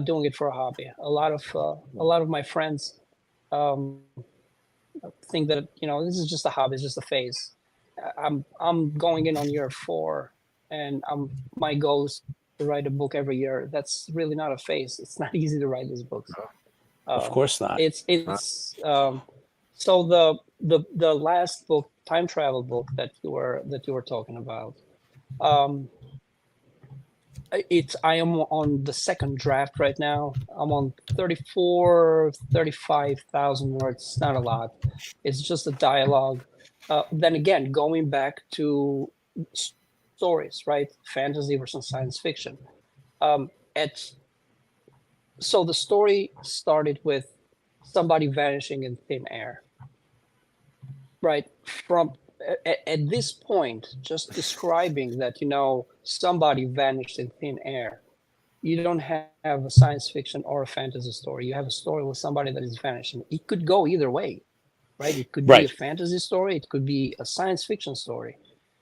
doing it for a hobby. A lot of my friends think that this is just a hobby, it's just a phase. I'm going in on year 4, and my goal is to write a book every year. That's really not a phase. It's not easy to write these books. Of course not. It's so the last book, time travel book that you were talking about, I am on the second draft right now. I'm on 35,000 words. It's not a lot. It's just a dialogue. Then again, going back to stories, right? Fantasy versus science fiction. So the story started with somebody vanishing in thin air, right? From at this point, just describing that, somebody vanished in thin air, you don't have a science fiction or a fantasy story. You have a story with somebody that is vanishing. It could go either way, right? It could be a fantasy story. It could be a science fiction story.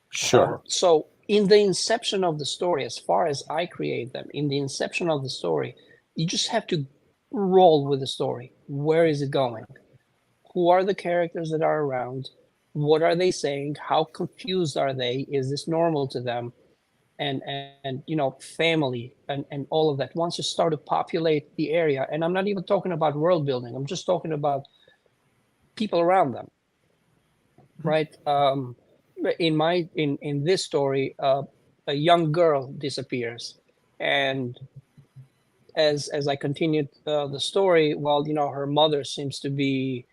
Sure. So in the inception of the story, as far as I create them, in the inception of the story, you just have to roll with the story. Where is it going? Who are the characters that are around? What are they saying? How confused are they? Is this normal to them? And family and all of that. Once you start to populate the area, and I'm not even talking about world building, I'm just talking about people around them, right? In this story, a young girl disappears, and as I continued the story, well, her mother seems to be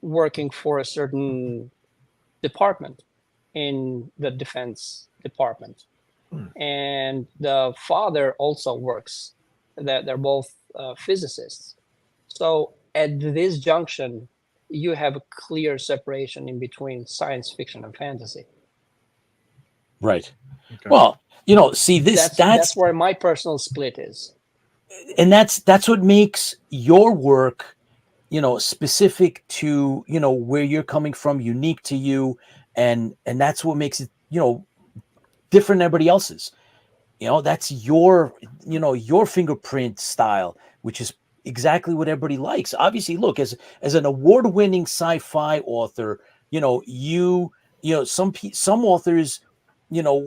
working for a certain department in the defense department, and the father also works. They're both physicists. So at this junction, you have a clear separation in between science fiction and fantasy. Right. Okay. Well, see, that's where my personal split is. And that's what makes your work, specific to, where you're coming from, unique to you. And that's what makes it, different than everybody else's. That's your fingerprint style, which is exactly what everybody likes. Obviously, look, as an award-winning sci-fi author, some authors,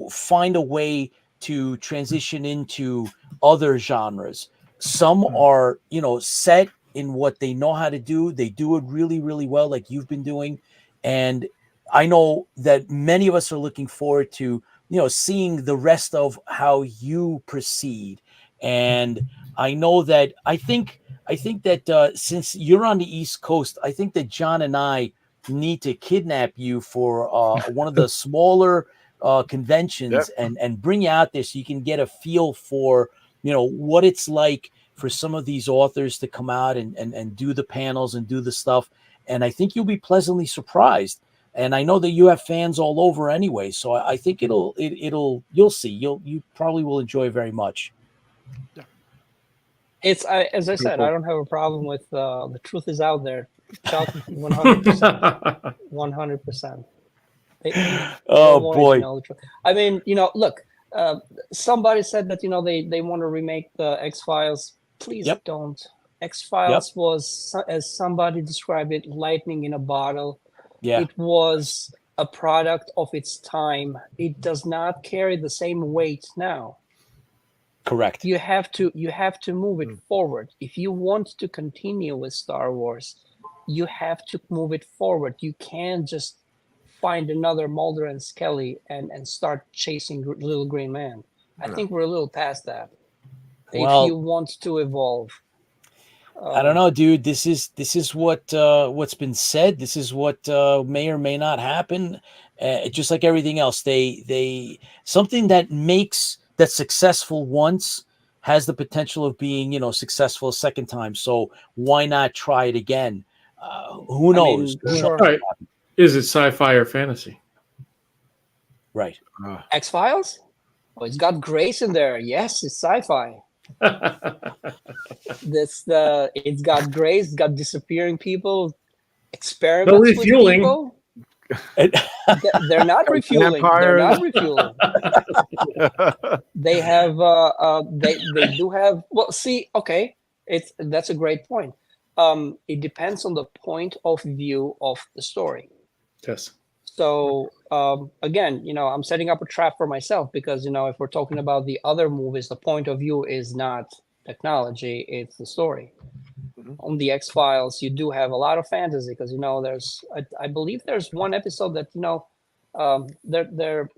find a way to transition into other genres. Some are, set in what they know how to do. They do it really, really well, like you've been doing. And I know that many of us are looking forward to, seeing the rest of how you proceed. And I know that I think that since you're on the East Coast, I think that John and I need to kidnap you for one of the smaller conventions and bring you out there so you can get a feel for, what it's like for some of these authors to come out and do the panels and do the stuff. And I think you'll be pleasantly surprised. And I know that you have fans all over anyway, so I think you'll see. You probably will enjoy very much. It's as I said, I don't have a problem with the truth is out there. 100%. 100%. Oh boy! I mean, look. Somebody said that they want to remake the X-Files. Please don't. X-Files was, as somebody described it, lightning in a bottle. Yeah. It was a product of its time. It does not carry the same weight now. Correct. You have to move it forward. If you want to continue with Star Wars, you have to move it forward. You can't just find another Mulder and Scully and start chasing Little Green Man. I think we're a little past that. Well, if you want to evolve. I don't know, dude. This is what's been said. This is what may or may not happen. Just like everything else, they something that's successful once has the potential of being successful a second time. So why not try it again? Who knows? Sure. Right. Is it sci-fi or fantasy? Right. X-Files? Oh, it's got Grace in there. Yes, it's sci-fi. It's got Grace, it's got disappearing people, experiments with people. They're not refueling. They're not refueling. They have they do have, well, see, okay, that's a great point. It depends on the point of view of the story. Yes. So again, I'm setting up a trap for myself because if we're talking about the other movies, the point of view is not technology; it's the story. Mm-hmm. On the X-Files, you do have a lot of fantasy because there's I believe there's one episode that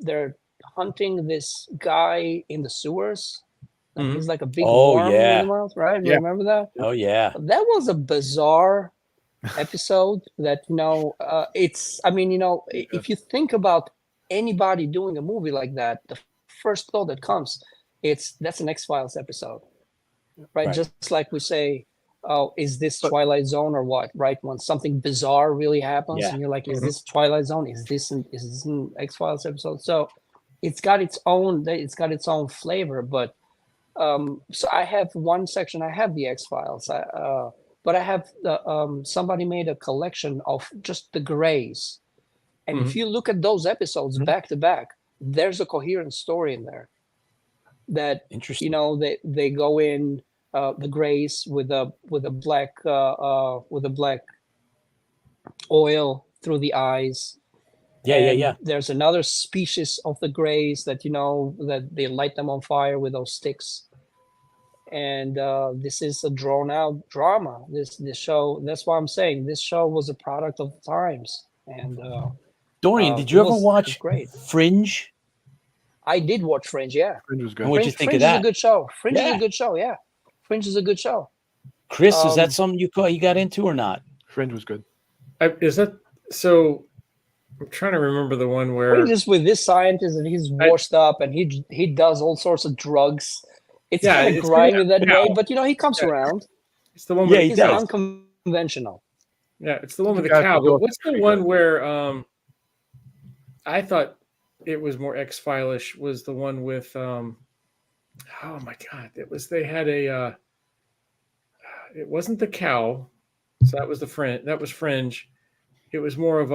they're hunting this guy in the sewers. Mm-hmm. He's like a big worm in the mouth, right? Yeah. Remember that? Oh yeah, that was a bizarre episode that if you think about anybody doing a movie like that, the first thought that comes, that's an X-Files episode, right? Just like we say, oh, is this Twilight Zone or what, right? When something bizarre really happens and you're like, is this Twilight Zone? Is this an X-Files episode? So it's got its own flavor. But so I have one section, I have the X-Files, but I have somebody made a collection of just the Greys. And if you look at those episodes back to back, there's a coherent story in there that, you know, they go in the Greys with a black oil through the eyes. Yeah. There's another species of the Greys that, you know, that they light them on fire with those sticks. And this is a drawn out drama. This show, that's why I'm saying this show was a product of the times. And Dorian, did you ever watch Fringe? I did watch Fringe, yeah. Fringe was good. And what'd you think of that? Fringe is a good show. Fringe is a good show, yeah. Fringe is a good show. Chris, is that something you got into or not? Fringe was good. Is that so? I'm trying to remember the one where Fringe is with this scientist and he's washed up and he does all sorts of drugs. It's kind of grimy that way, but you know he comes around. It's the one where he's unconventional. Yeah, it's the one with the cow. But what's the one where I thought it was more X-File-ish was the one with oh my god, they had a it wasn't the cow, so that was Fringe. It was more of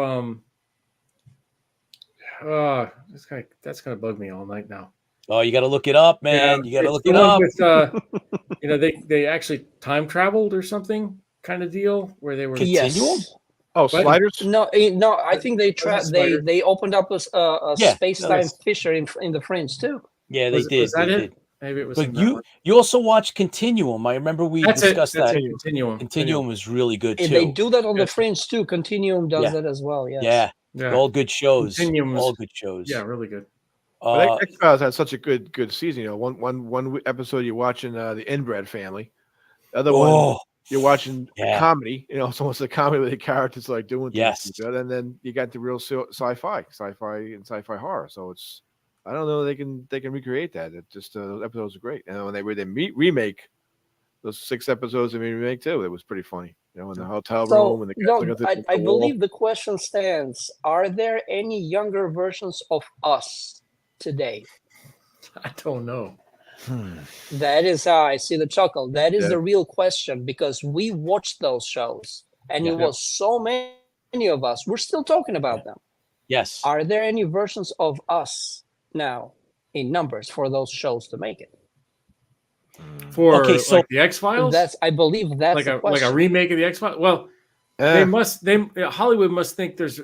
that's gonna bug me all night now. Oh, you got to look it up, man. You got to look it up. With, you know, they actually time traveled or something kind of deal where they were Continuum. Oh, Sliders? No. I think they opened up a space-time fissure in the Fringe too. Yeah, they did. Was that it? Maybe it was. But you also watched Continuum. I remember we discussed that. Continuum. Continuum was really good too. They do that on the Fringe too. Continuum does that as well. Yes. Yeah. All good shows. All good shows. Yeah, really good. X-Files had such a good season. You know, one episode you're watching the Inbred Family, the other one you're watching a comedy. You know, it's almost a comedy with the characters like doing things. And then you got the real sci-fi and sci-fi horror. So it's I don't know they can recreate that. It just those episodes are great. And when they remake those 6 episodes they remake too, it was pretty funny. You know, in the hotel room. And I believe the question stands: are there any younger versions of us today? I don't know. That is how I see the chuckle. That is the real question, because we watched those shows and it was so many of us. We're still talking about them. Yes. Are there any versions of us now in numbers for those shows to make it? For like the X-Files? I believe that's like a remake of the X-Files. Well, Hollywood must think there's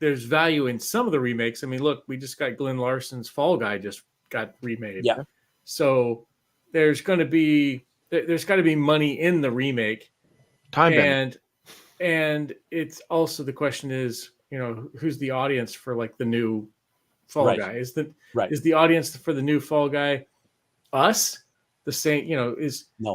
value in some of the remakes. I mean, look, we just got Glenn Larson's Fall Guy just got remade. Yeah. So there's got to be money in the remake. And it's also the question is, you know, who's the audience for like the new Fall Guy? Is the audience for the new Fall Guy us? The same, you know,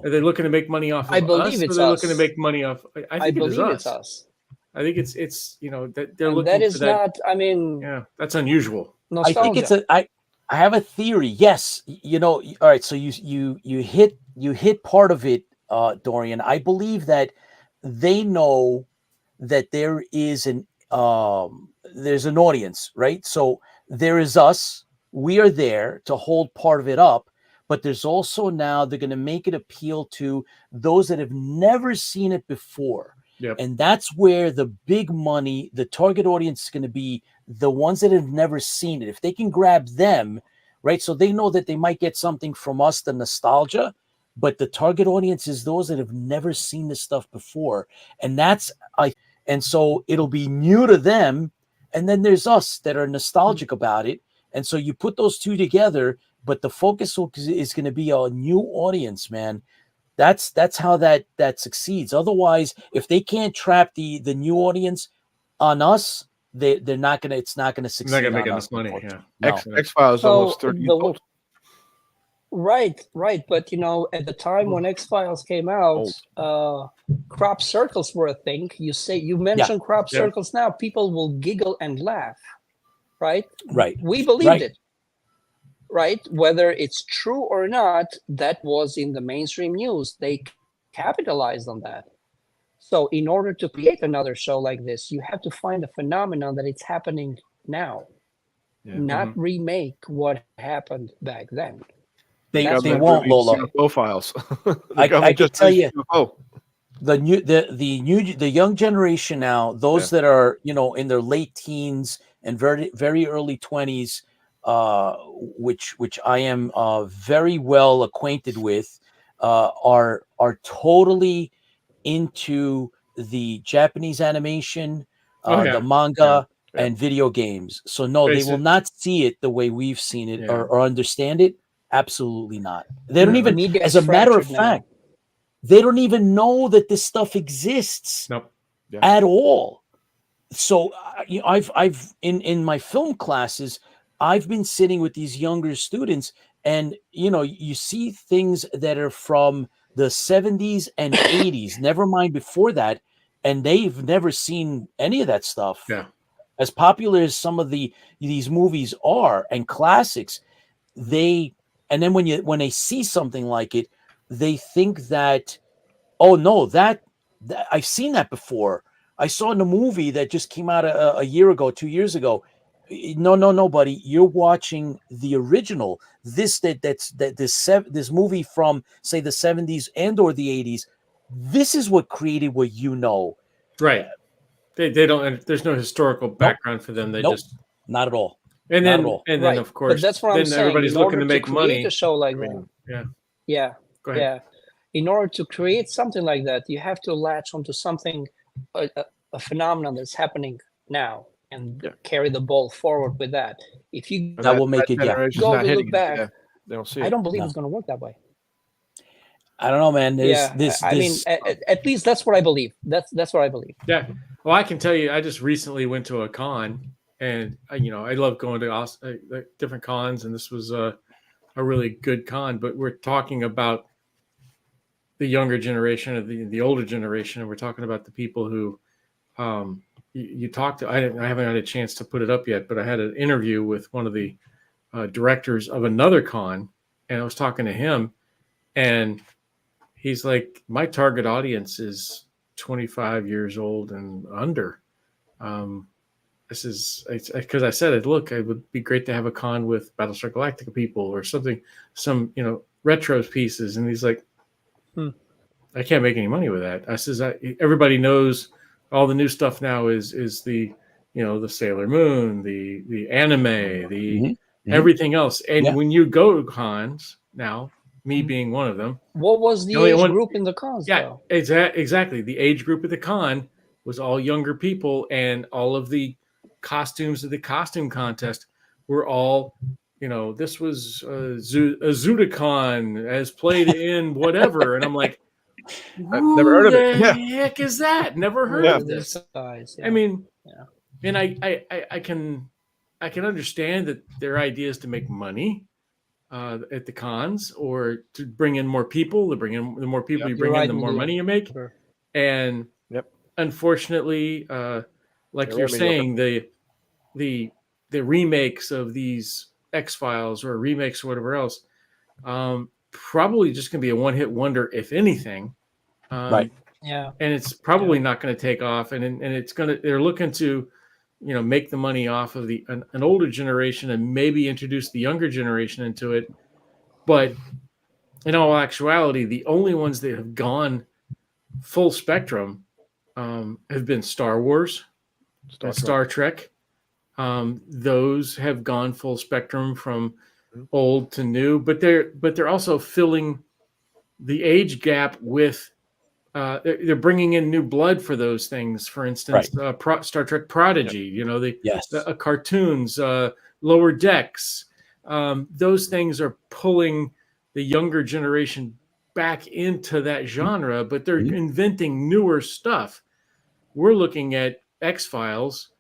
are they looking to make money off of I believe us? It's or are they us. looking to make money off? I think it's us. I think it's you know that they're looking. That is for that. not. I mean, that's unusual. Nostalgia. I think it's I have a theory. Yes, you know. All right, so you hit part of it, Dorian. I believe that they know that there is there's an audience, right? So there is us. We are there to hold part of it up. But there's also now they're going to make it appeal to those that have never seen it before. Yep. And that's where the big money, the target audience is going to be the ones that have never seen it. If they can grab them, right? So they know that they might get something from us, the nostalgia, but the target audience is those that have never seen this stuff before. And and so it'll be new to them. And then there's us that are nostalgic about it. And so you put those two together, but the focus is going to be a new audience, man. That's how that succeeds. Otherwise, if they can't trap the new audience on us, they're not gonna. It's not gonna succeed. They're not gonna make enough money. Yeah. No. X-Files almost 30 years old. Right. But you know, at the time when X-Files came out, crop circles were a thing. You mention crop circles now, people will giggle and laugh. right? Right. We believed Right. it, right? Whether it's true or not, that was in the mainstream news. They capitalized on that. So in order to create another show like this, you have to find a phenomenon that it's happening now, not remake what happened back then. They won't, Lola. UFO files. I can tell you, the young generation now, those that are in their late teens and very very early 20s, which I am very well acquainted with, are totally into the Japanese animation, the manga, and video games. So no, they will not see it the way we've seen it or understand it. Absolutely not. They don't even, as a matter of fact, they don't even know that this stuff exists at all. So I've in my film classes, I've been sitting with these younger students, and you see things that are from the 70s and 80s, never mind before that, and they've never seen any of that stuff. Yeah. As popular as some of these movies are and classics, and then when they see something like it, they think that, oh no, that I've seen that before. I saw in a movie that just came out a year ago, 2 years ago. No, buddy, you're watching the original. This movie from, say, the 70s and or the 80s. This is what created what you know. Right. They don't. There's no historical background for them. They just not at all. And then of course, but that's what I'm saying. Everybody's looking to make money. A show like that. Yeah. Go ahead. Yeah. In order to create something like that, you have to latch onto something, a phenomenon that's happening now, and carry the ball forward with that. If you that will make it go to look back, they don't see it. I don't believe it's going to work that way. I don't know, man. I mean, at least that's what I believe. That's what I believe. Yeah. Well, I can tell you, I just recently went to a con, and I love going to different cons, and this was a really good con. But we're talking about the younger generation of the older generation, and we're talking about the people who you talked to. I haven't had a chance to put it up yet, but I had an interview with one of the directors of another con, and I was talking to him, and he's like, my target audience is 25 years old and under. This is because I said, look, it would be great to have a con with Battlestar Galactica people or something, some retro pieces, and he's like, I can't make any money with that. I says, everybody knows all the new stuff now is the the Sailor Moon, the anime, everything else. And when you go to cons now, me being one of them, what was the age group in the cons? Yeah, exactly. The age group of the con was all younger people, and all of the costumes of the costume contest were all. This was a Zudicon as played in whatever. And I'm like, I've never heard of it. Who the heck is that? Never heard of this. I mean, and I can understand that their idea is to make money at the cons, or to bring in more people. The more people you bring in, the more money you make. Sure. And unfortunately, like you're saying, the remakes of these X-Files or remakes or whatever else, probably just going to be a one-hit wonder, if anything. Right. Yeah. And it's probably not going to take off. And it's going to, they're looking to, make the money off of an older generation and maybe introduce the younger generation into it. But in all actuality, the only ones that have gone full spectrum have been Star Wars, Star Trek. Those have gone full spectrum from old to new, but they're also filling the age gap with they're bringing in new blood for those things. For instance, Star Trek Prodigy, the cartoons, Lower Decks. Those things are pulling the younger generation back into that genre, but they're inventing newer stuff. We're looking at X-Files.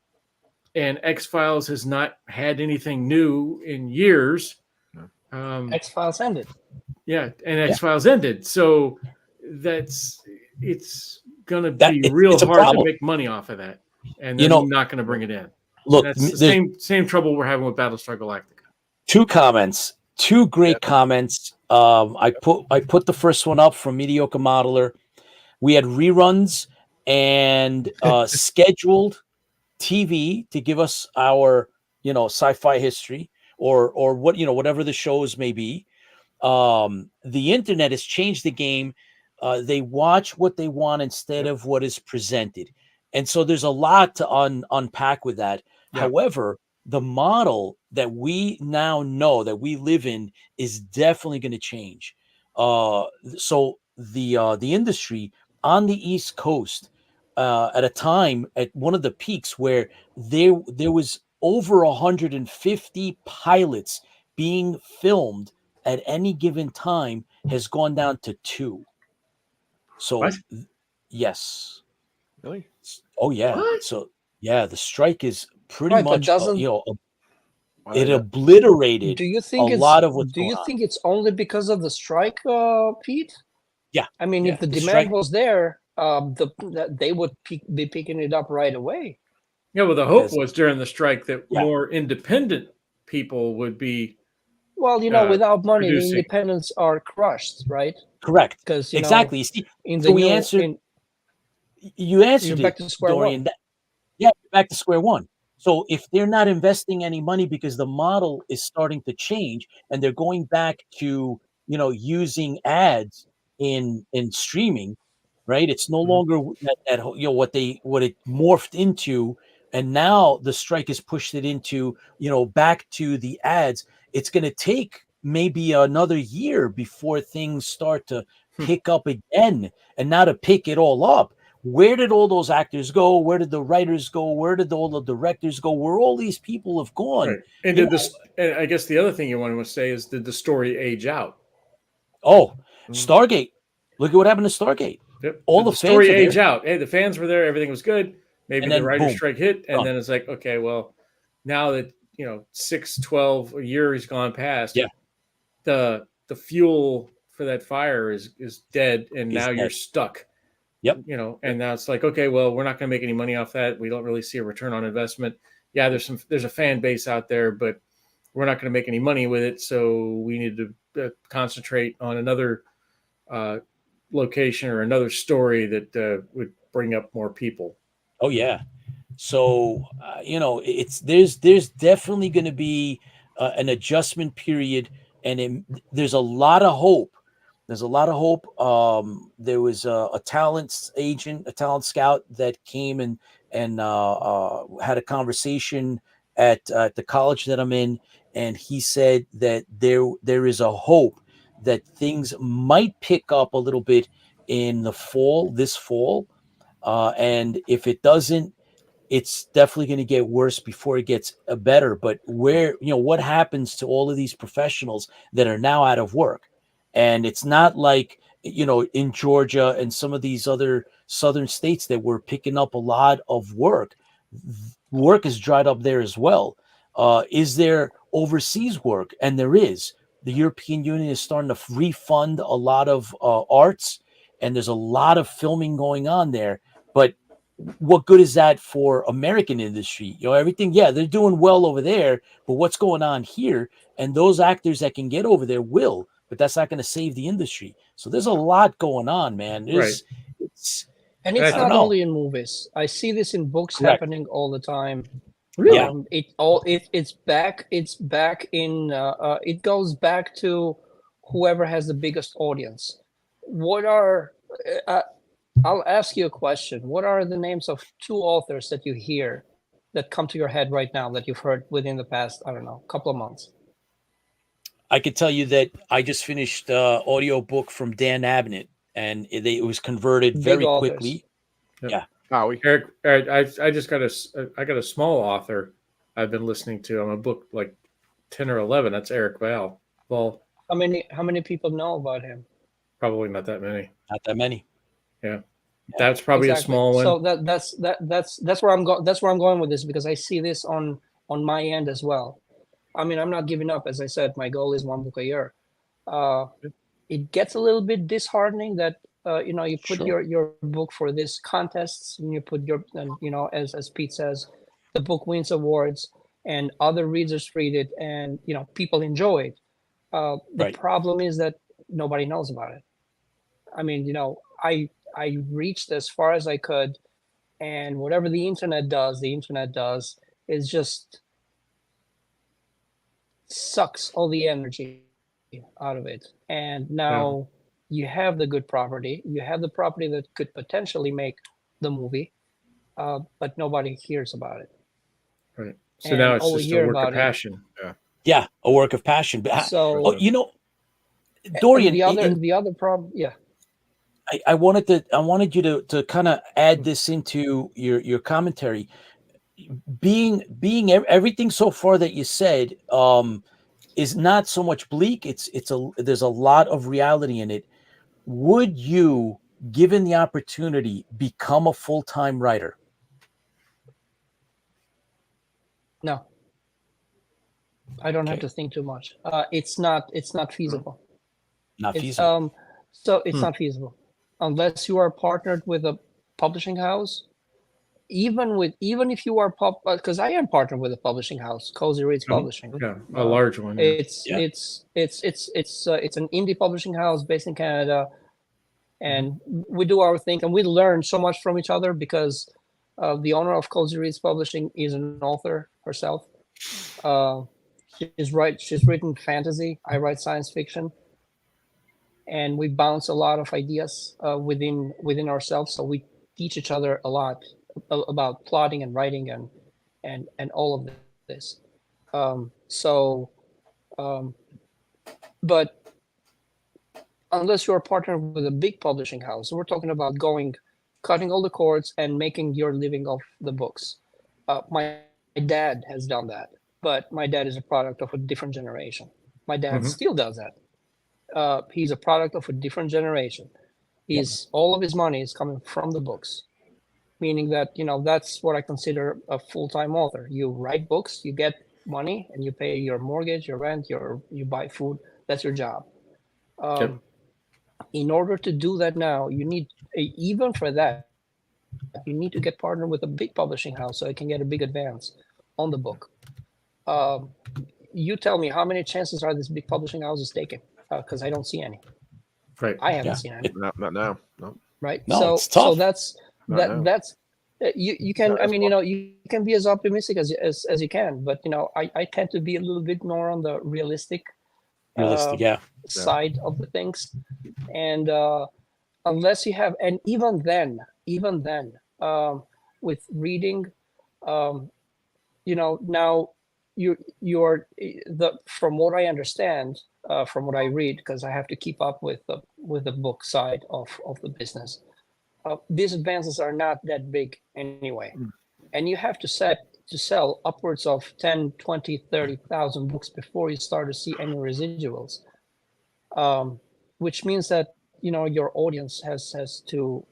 And X-Files has not had anything new in years. X-Files ended. Yeah, and X-Files ended. So it's going to be real hard to make money off of that. And they're not going to bring it in. Look, that's the same trouble we're having with Battlestar Galactica. 2 comments, 2 great comments. I put the first one up from Mediocre Modeler. We had reruns and scheduled TV to give us our, sci-fi history or what, whatever the shows may be. The internet has changed the game. They watch what they want instead of what is presented. And so there's a lot to unpack with that. Yeah. However, the model that we now know that we live in is definitely going to change. So the industry on the East Coast at a time at one of the peaks where there was over 150 pilots being filmed at any given time has gone down to 2. So What? Yes. Really? Oh yeah. What? So yeah, the strike is pretty Right, but much doesn't it obliterated do you a think it's lot of what's do going you on. think it's only because of the strike, Pete? Yeah. I mean, Yeah, if the the demand strike- was there, they would be picking it up right away. Yeah, well, the hope Yes. was during the strike that Yeah. more independent people would be. Well, without money, the producing. independents are crushed, right? Correct. Because Exactly. You see, in so the we new, answered. You you're answered back it, to square Dorian. one. Yeah, back to square one. So if they're not investing any money because the model is starting to change and they're going back to, using ads in streaming, right? It's no longer that what it morphed into, and now the strike has pushed it into, back to the ads. It's going to take maybe another year before things start to pick up again, and now to pick it all up. Where did all those actors go? Where did the writers go? Where did all the directors go? Where all these people have gone? Right. And did this? And I guess the other thing you wanted to say is, did the story age out? Oh, Stargate! Look at what happened to Stargate. Yep. All Did the story fans are age there. out. Hey, the fans were there. Everything was good. Maybe And the then, writer's boom, strike hit, and done. then it's like, okay, well, now that 6, 12 a year has gone past, Yeah. the fuel for that fire is dead, and now you're dead. stuck. Yep. And now it's like, okay, well, we're not going to make any money off that. We don't really see a return on investment. Yeah, there's a fan base out there, but we're not going to make any money with it. So we need to concentrate on another location or another story that would bring up more people. Oh yeah. So there's definitely going to be an adjustment period, and there's a lot of hope. There's a lot of hope. There was a talent agent, a talent scout that came and had a conversation at the college that I'm in, and he said that there is a hope that things might pick up a little bit in this fall, and if it doesn't, it's definitely going to get worse before it gets better. But what happens to all of these professionals that are now out of work? And it's not like, in Georgia and some of these other southern states that were picking up a lot of work. Work is dried up there as well. Is there overseas work? And there is. The European Union is starting to refund a lot of arts, and there's a lot of filming going on there. But what good is that for American industry? Everything, yeah, they're doing well over there, but what's going on here? And those actors that can get over there will, but that's not going to save the industry. So there's a lot going on, man. Right. It's not only in movies. I see this in books happening all the time. Really? It's back in it goes back to whoever has the biggest audience. What are I'll ask you a question. What are the names of 2 authors that you hear that come to your head right now that you've heard within the past, I don't know, couple of months? I could tell you that I just finished audio book from Dan Abnett, and it was converted very quickly. Yep. Yeah. Eric, I just got a small author I've been listening to. I'm a book like 10 or 11. That's Eric Val. Well, how many people know about him? Probably not that many. Not that many. Yeah. That's probably a small one. So that's where I'm going. That's where I'm going with this, because I see this on my end as well. I mean, I'm not giving up. As I said, my goal is 1 book a year. It gets a little bit disheartening that you put your book for this contests, and you put your as Pete says, the book wins awards and other readers read it, and people enjoy it. The problem is that nobody knows about it. I mean, I reached as far as I could, and whatever the internet does is just sucks all the energy out of it. And now you have the good property, you have the property that could potentially make the movie, but nobody hears about it. Right. So now it's just a work of passion. Yeah, a work of passion. So Dorian, the other problem, I wanted you to kind of add this into your commentary. Being everything so far that you said is not so much bleak. There's a lot of reality in it. Would you, given the opportunity, become a full-time writer? No, I don't have to think too much. It's not feasible. Not feasible. So it's not feasible unless you are partnered with a publishing house. Even if you are because I am partnered with a publishing house, Cozy Reads Publishing. Yeah, a large one. It's an indie publishing house based in Canada, and we do our thing, and we learn so much from each other because the owner of Cozy Reads Publishing is an author herself. She's written fantasy. I write science fiction, and we bounce a lot of ideas within ourselves. So we teach each other a lot about plotting and writing and all of this. But unless you're partnered with a big publishing house, we're talking about cutting all the cords and making your living off the books. My dad has done that, but my dad is a product of a different generation. My dad still does that. He's a product of a different generation. All of his money is coming from the books, meaning that that's what I consider a full-time author. You write books, you get money, and you pay your mortgage, your rent, you buy food. That's your job. In order to do that now, you need, even for that, you need to get partnered with a big publishing house so you can get a big advance on the book. You tell me, how many chances are this big publishing houses taking? Because I don't see any. Right. I haven't seen any. Not now. No. Right. No, it's tough. So that's you can. I mean, you can be as optimistic as you can, but I tend to be a little bit more on the realistic side of the things, and unless you have, and even then, with reading, now you're from what I understand, from what I read, because I have to keep up with the book side of the business. These advances are not that big anyway, and you have to sell upwards of 10, 20, 30,000 books before you start to see any residuals, which means that your audience has to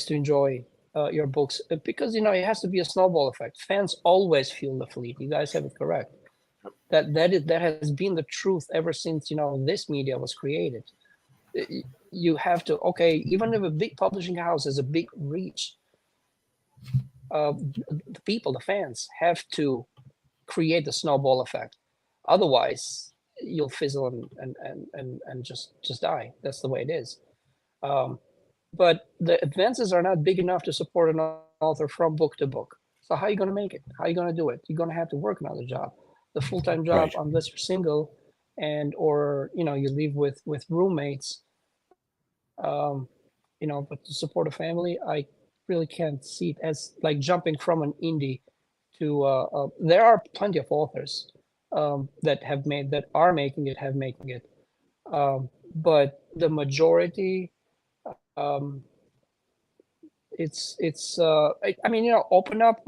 enjoy your books, because it has to be a snowball effect. Fans always feel the fleet. You guys have it correct. That has been the truth ever since this media was created. You have to, even if a big publishing house has a big reach, the fans have to create the snowball effect. Otherwise, you'll fizzle and just die. That's the way it is. But the advances are not big enough to support an author from book to book. So how are you going to make it? How are you going to do it? You're going to have to work another job, the full-time job, unless you're single or you live with roommates. But to support a family, I really can't see it as like jumping from an indie to. There are plenty of authors that are making it, but the majority, open up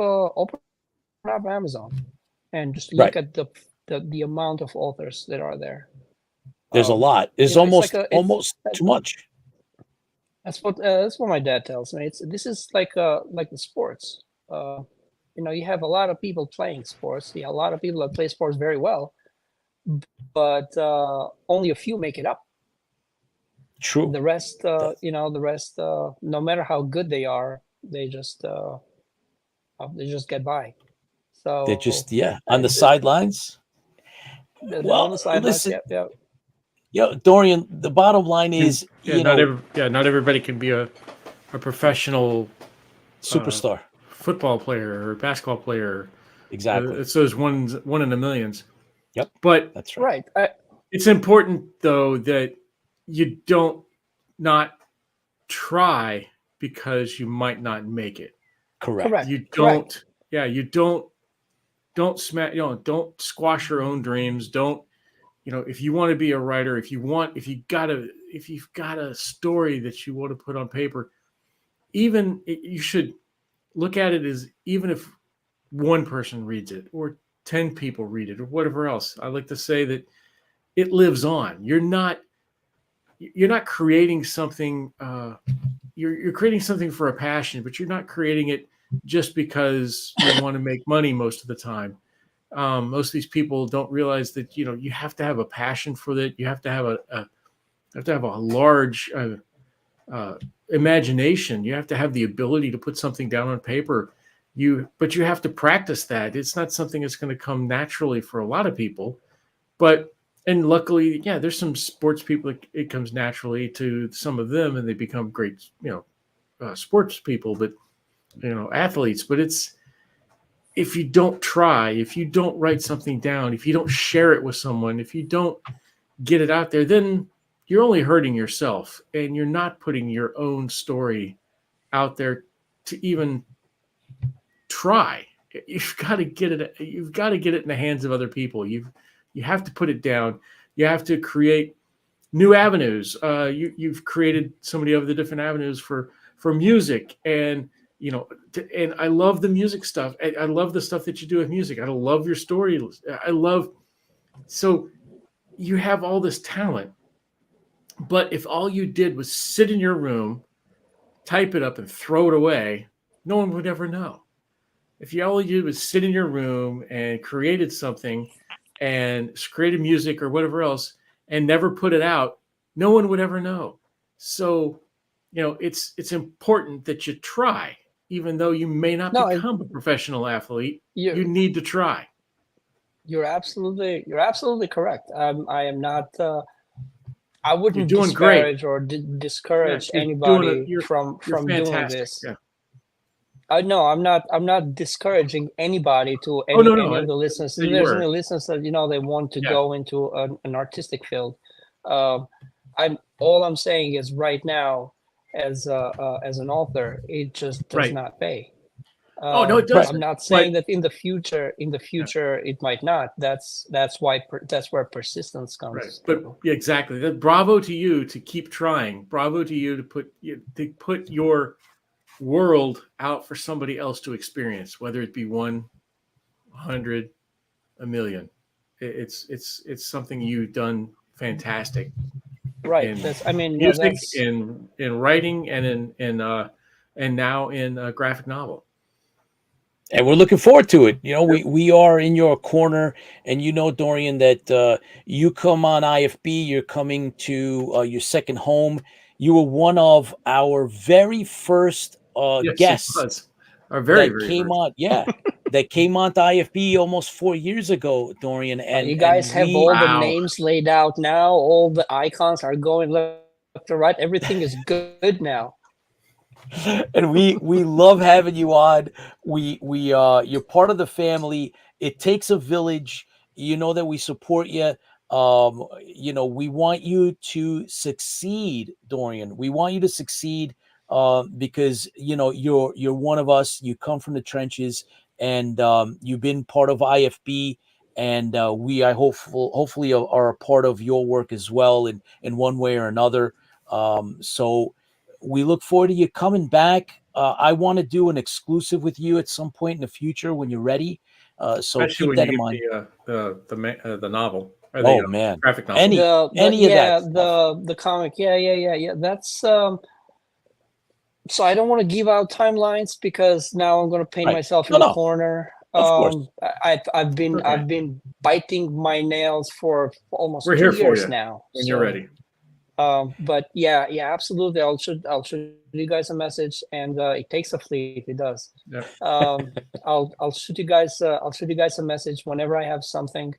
Amazon and just look at the amount of authors that are there. There's a lot. There's almost too much. That's what my dad tells me. This is like the sports. You have a lot of people playing sports. A lot of people that play sports very well, but only a few make it up. True. The rest, no matter how good they are, they just get by. So they're just on the sidelines. On the sidelines. Listen, yeah. Dorian. The bottom line is, not everybody can be a professional superstar, football player or basketball player. Exactly. It's those one in a millions. Yep. But that's right. It's important though that you don't not try because you might not make it. Correct. You don't. Yeah. You don't smash. Don't squash your own dreams. Don't. If you want to be a writer, if you've got a story that you want to put on paper, you should look at it as, even if one person reads it or 10 people read it or whatever else. I like to say that it lives on. You're not creating something. You're creating something for a passion, but you're not creating it just because you want to make money most of the time. Most of these people don't realize that you have to have a passion for that. You have to have a large imagination. You have to have the ability to put something down on paper. But you have to practice that. It's not something that's going to come naturally for a lot of people. And luckily, there's some sports people it comes naturally to some of them, and they become great, sports people. But athletes. But if you don't try, if you don't write something down, if you don't share it with someone, if you don't get it out there, then you're only hurting yourself, and you're not putting your own story out there to even try. You've got to get it. You've got to get it in the hands of other people. You have to put it down. You have to create new avenues. You've created so many of the different avenues for music, and and I love the music stuff. I love the stuff that you do with music. I love your story. So you have all this talent, but if all you did was sit in your room, type it up, and throw it away, no one would ever know. If all you did was sit in your room and created something and created music or whatever else and never put it out, no one would ever know. So, it's important that you try. Even though you may not become a professional athlete, you need to try. You're absolutely correct. I am not. I wouldn't doing disparage great. or discourage anybody from doing this. Yeah. No, I'm not discouraging anybody to any of the listeners. There's any listeners that they want to go into an artistic field. All I'm saying is right now, as an author, it just does not pay. No, it does. I'm not saying that in the future it might not. That's where persistence comes. Right. But exactly. Bravo to you to keep trying. Bravo to you to put your world out for somebody else to experience, whether it be 1, 100, 1 million. It's something you've done fantastic. Right. In music, in writing, and and now in a graphic novel. And we're looking forward to it. We are in your corner, and Dorian, that you come on IFB. You're coming to your second home. You were one of our very first guests. Our very came first. on. Yeah. That came on to IFB almost 4 years ago, Dorian. And you guys have all the names laid out now. All the icons are going left to right. Everything is good now. And we love having you on. You're part of the family. It takes a village. You know that we support you. We want you to succeed, Dorian. We want you to succeed because you're one of us. You come from the trenches, and you've been part of IFB, and I hopefully are a part of your work as well in one way or another. So we look forward to you coming back. I want to do an exclusive with you at some point in the future when you're ready. So especially keep that in mind. The novel. Or man, graphic novel. Any of that. The comic. Yeah. That's so I don't want to give out timelines because now I'm going to paint myself in the corner. Of course. I've been biting my nails for almost We're 2 here for years you now. when you're ready. But yeah, absolutely. I'll shoot you guys a message, and it takes a fleet. It does. Yep. I'll shoot you guys. I'll shoot you guys a message whenever I have something.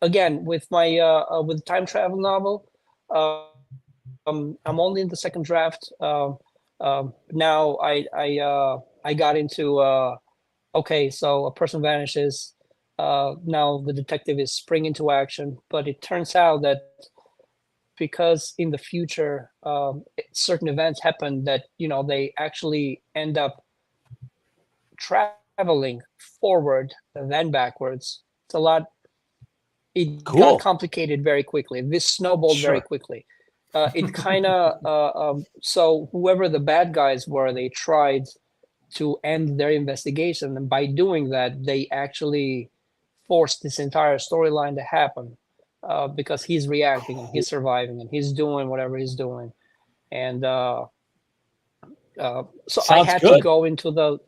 Again, with my with time travel novel, I'm only in the second draft. Now I got into okay, so a person vanishes. Now the detective is spring into action, but it turns out that because in the future certain events happen that they actually end up traveling forward and then backwards. It's a lot. It got complicated very quickly. This snowballed very quickly. It kind of so whoever the bad guys were, they tried to end their investigation, and by doing that, they actually forced this entire storyline to happen because he's reacting and he's surviving and he's doing whatever he's doing, and so I had to go into the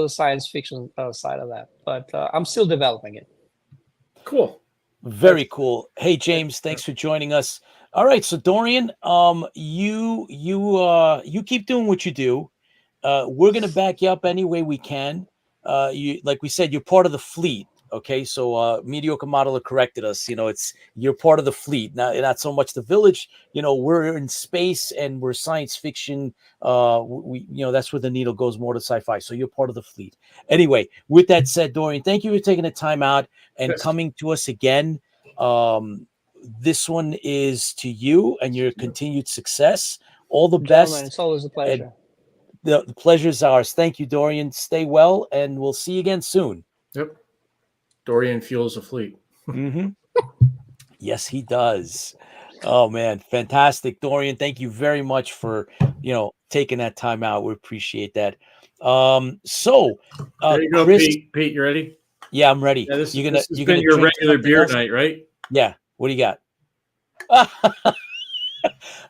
science fiction side of that, but I'm still developing it. Cool. Very cool. Hey, James, thanks for joining us. All right, so Dorian, you keep doing what you do. We're gonna back you up any way we can. You, like we said, you're part of the fleet. Okay, so Mediocre Modeler corrected us. You're part of the fleet, not so much the village. We're in space and we're science fiction. That's where the needle goes more to sci-fi. So you're part of the fleet. Anyway, with that said, Dorian, thank you for taking the time out and coming to us again. This one is to you and your continued success. All the best. It's always a pleasure. The pleasure is ours. Thank you, Dorian. Stay well, and we'll see you again soon. Yep. Dorian fuels a fleet. Mm-hmm. Yes, he does. Oh, man. Fantastic. Dorian, thank you very much for, taking that time out. We appreciate that. There you go, Chris, Pete, you ready? Yeah, I'm ready. Yeah, this has you're been gonna your regular beer night, right? Yeah. What do you got?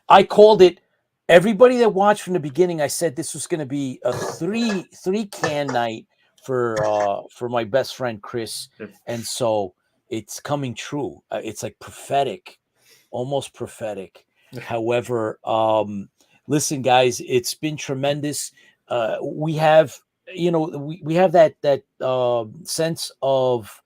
I called it. Everybody that watched from the beginning, I said this was going to be a three can night for my best friend Chris, and so it's coming true. It's like prophetic, almost prophetic. However, listen, guys, it's been tremendous. We have, we have that sense of,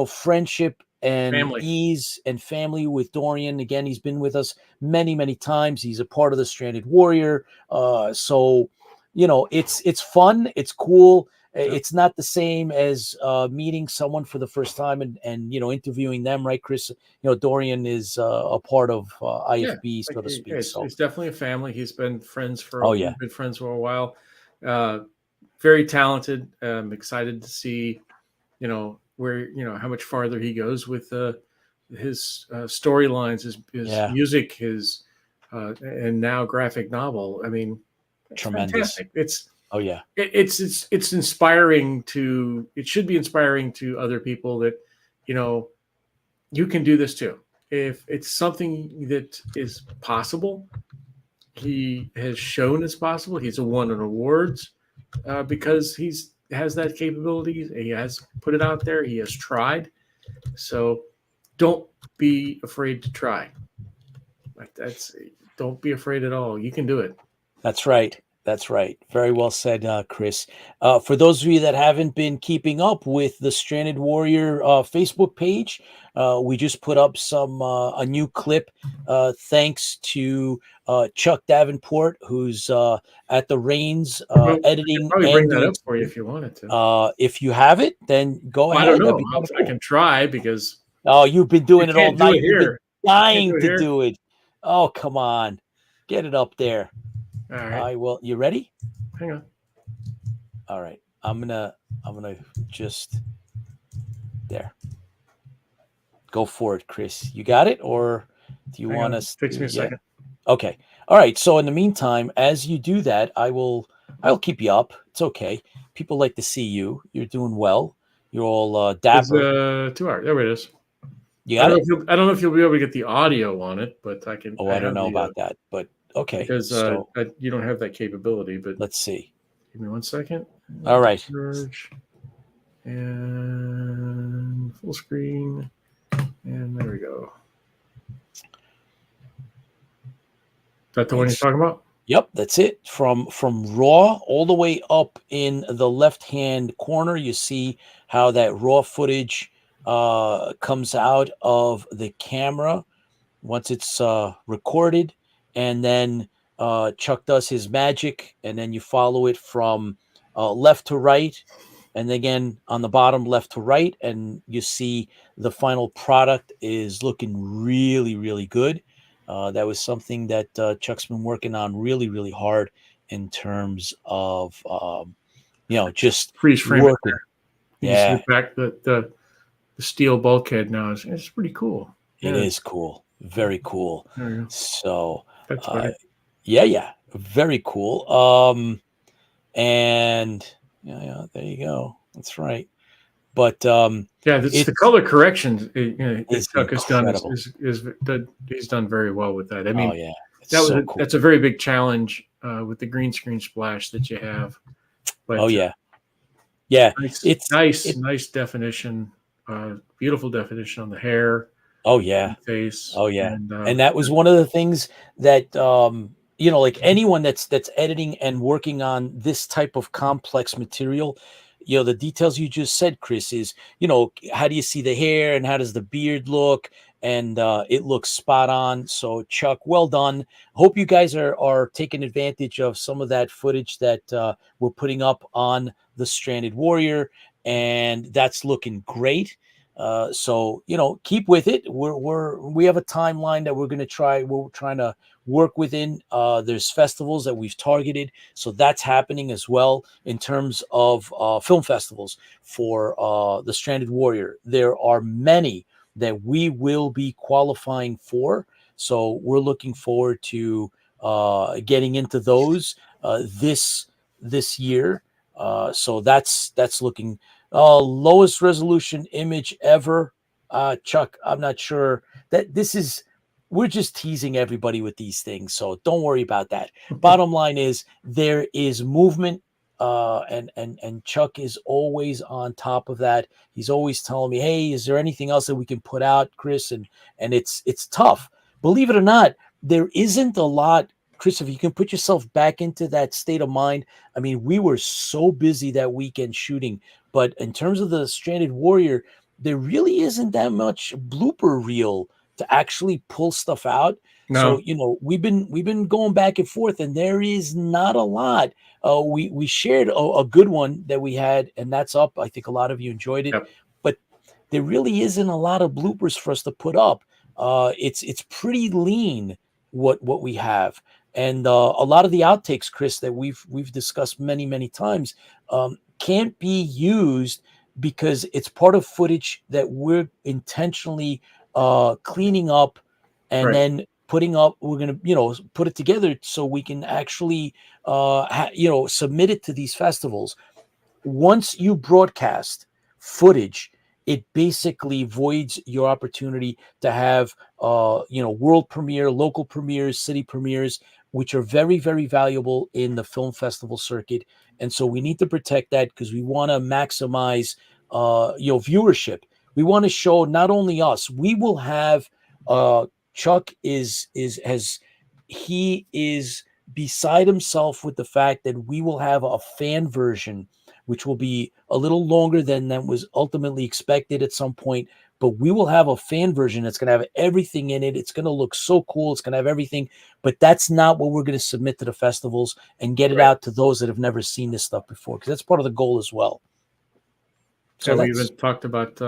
friendship and ease and family with Dorian. Again, he's been with us many, many times. He's a part of the Stranded Warrior. So, it's fun. It's cool. It's not the same as meeting someone for the first time and interviewing them, right, Chris? Dorian is a part of IFB, so to speak. It's definitely a family. He's been friends for been friends for a while. Very talented. I'm excited to see, where how much farther he goes with his storylines, his music, his and now graphic novel. I mean, tremendous. Fantastic. It's it's inspiring to. It should be inspiring to other people that you can do this too. If it's something that is possible, he has shown it's possible. He's won an awards because has that capability. He has put it out there. He has tried. So don't be afraid to try. Don't be afraid at all. You can do it. That's right. That's right. Very well said, Chris. For those of you that haven't been keeping up with the Stranded Warrior Facebook page, we just put up a new clip thanks to Chuck Davenport, who's at the reins editing. I probably bring that up for you if you wanted to. If you have it, then go ahead. I don't know. I can try because. Oh, you've been doing it all night. You've been dying to do it. Oh, come on. Get it up there. All right. You ready? Hang on. All right. I'm gonna just there. Go for it, Chris. You got it, or do you want us? Fix me a second. Okay. All right. So in the meantime, as you do that, I'll keep you up. It's okay. People like to see you. You're doing well. You're all dapper. It's 2 hours. There it is. You got it. I don't know if you'll be able to get the audio on it, but I can. Oh, I don't know about that, but okay. Because you don't have that capability, but let's see. Give me 1 second. All right. Search and full screen, and there we go. that the one you're talking about? Yep, that's it. From raw all the way up in the left-hand corner, you see how that raw footage comes out of the camera once it's recorded, and then Chuck does his magic, and then you follow it from left to right, and again on the bottom left to right, and you see the final product is looking really, really good. That was something that Chuck's been working on really, really hard in terms of, just freeze frame working. You can see back the steel bulkhead now. It's pretty cool. It is cool. Very cool. So, that's funny. Yeah, very cool. And yeah, there you go. That's right. But it's the color corrections that Chuck has done. He's done very well with that. I mean, cool. That's a very big challenge with the green screen splash that you have. But, it's nice definition, beautiful definition on the hair. Face. And that was one of the things that like anyone that's editing and working on this type of complex material, the details you just said, Chris, is how do you see the hair and how does the beard look, and it looks spot on. So Chuck, well done. Hope you guys are taking advantage of some of that footage that we're putting up on the Stranded Warrior, and that's looking great. So keep with it. We have a timeline that we're trying to work within. There's festivals that we've targeted, so that's happening as well in terms of film festivals for the Stranded Warrior. There are many that we will be qualifying for, so we're looking forward to getting into those this year. So that's looking. Lowest resolution image ever. Chuck, I'm not sure that we're just teasing everybody with these things, so don't worry about that. Bottom line is there is movement, and Chuck is always on top of that. He's always telling me, hey, is there anything else that we can put out, Chris? And it's tough. Believe it or not, there isn't a lot. Chris, if you can put yourself back into that state of mind, I mean, we were so busy that weekend shooting, but in terms of the Stranded Warrior, there really isn't that much blooper reel to actually pull stuff out. No. So, we've been going back and forth, and there is not a lot. We shared a good one that we had, and that's up. I think a lot of you enjoyed it, but there really isn't a lot of bloopers for us to put up. It's pretty lean what we have. And a lot of the outtakes, Chris, that we've discussed many, many times, can't be used because it's part of footage that we're intentionally cleaning up and then putting up. We're going to, put it together so we can actually, submit it to these festivals. Once you broadcast footage, it basically voids your opportunity to have, world premiere, local premieres, city premieres, which are very, very valuable in the film festival circuit. And so we need to protect that because we want to maximize, viewership. We want to show not only us, we will have, Chuck is beside himself with the fact that we will have a fan version, which will be a little longer than that was ultimately expected at some point. But we will have a fan version that's going to have everything in it. It's going to look so cool. It's going to have everything. But that's not what we're going to submit to the festivals and get it out to those that have never seen this stuff before, because that's part of the goal as well. So we even talked about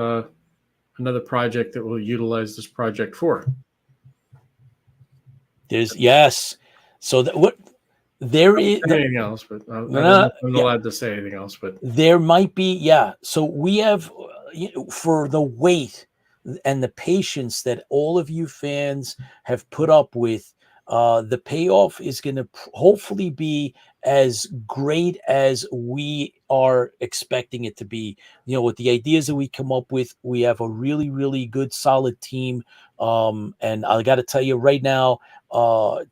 another project that we'll utilize this project for. So what there is anything else, but I'm not allowed to say anything else. But there might be, So we have, for the wait and the patience that all of you fans have put up with, the payoff is going to hopefully be as great as we are expecting it to be. With the ideas that we come up with, we have a really, really good, solid team. And I got to tell you right now,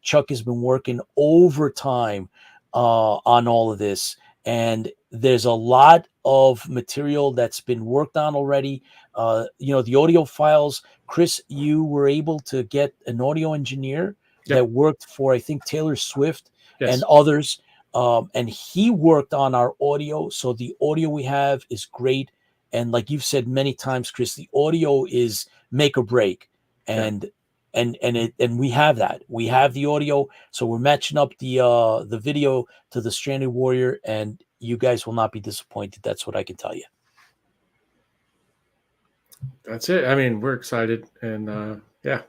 Chuck has been working overtime on all of this. And there's a lot of material that's been worked on already. The audio files, Chris, you were able to get an audio engineer that worked for, I think, Taylor Swift and Yes. others. And he worked on our audio. So the audio we have is great. And like you've said many times, Chris, the audio is make or break. And we have that. We have the audio. So we're matching up the video to the Stranded Warrior, and you guys will not be disappointed. That's what I can tell you. That's it. I mean, we're excited, and yeah,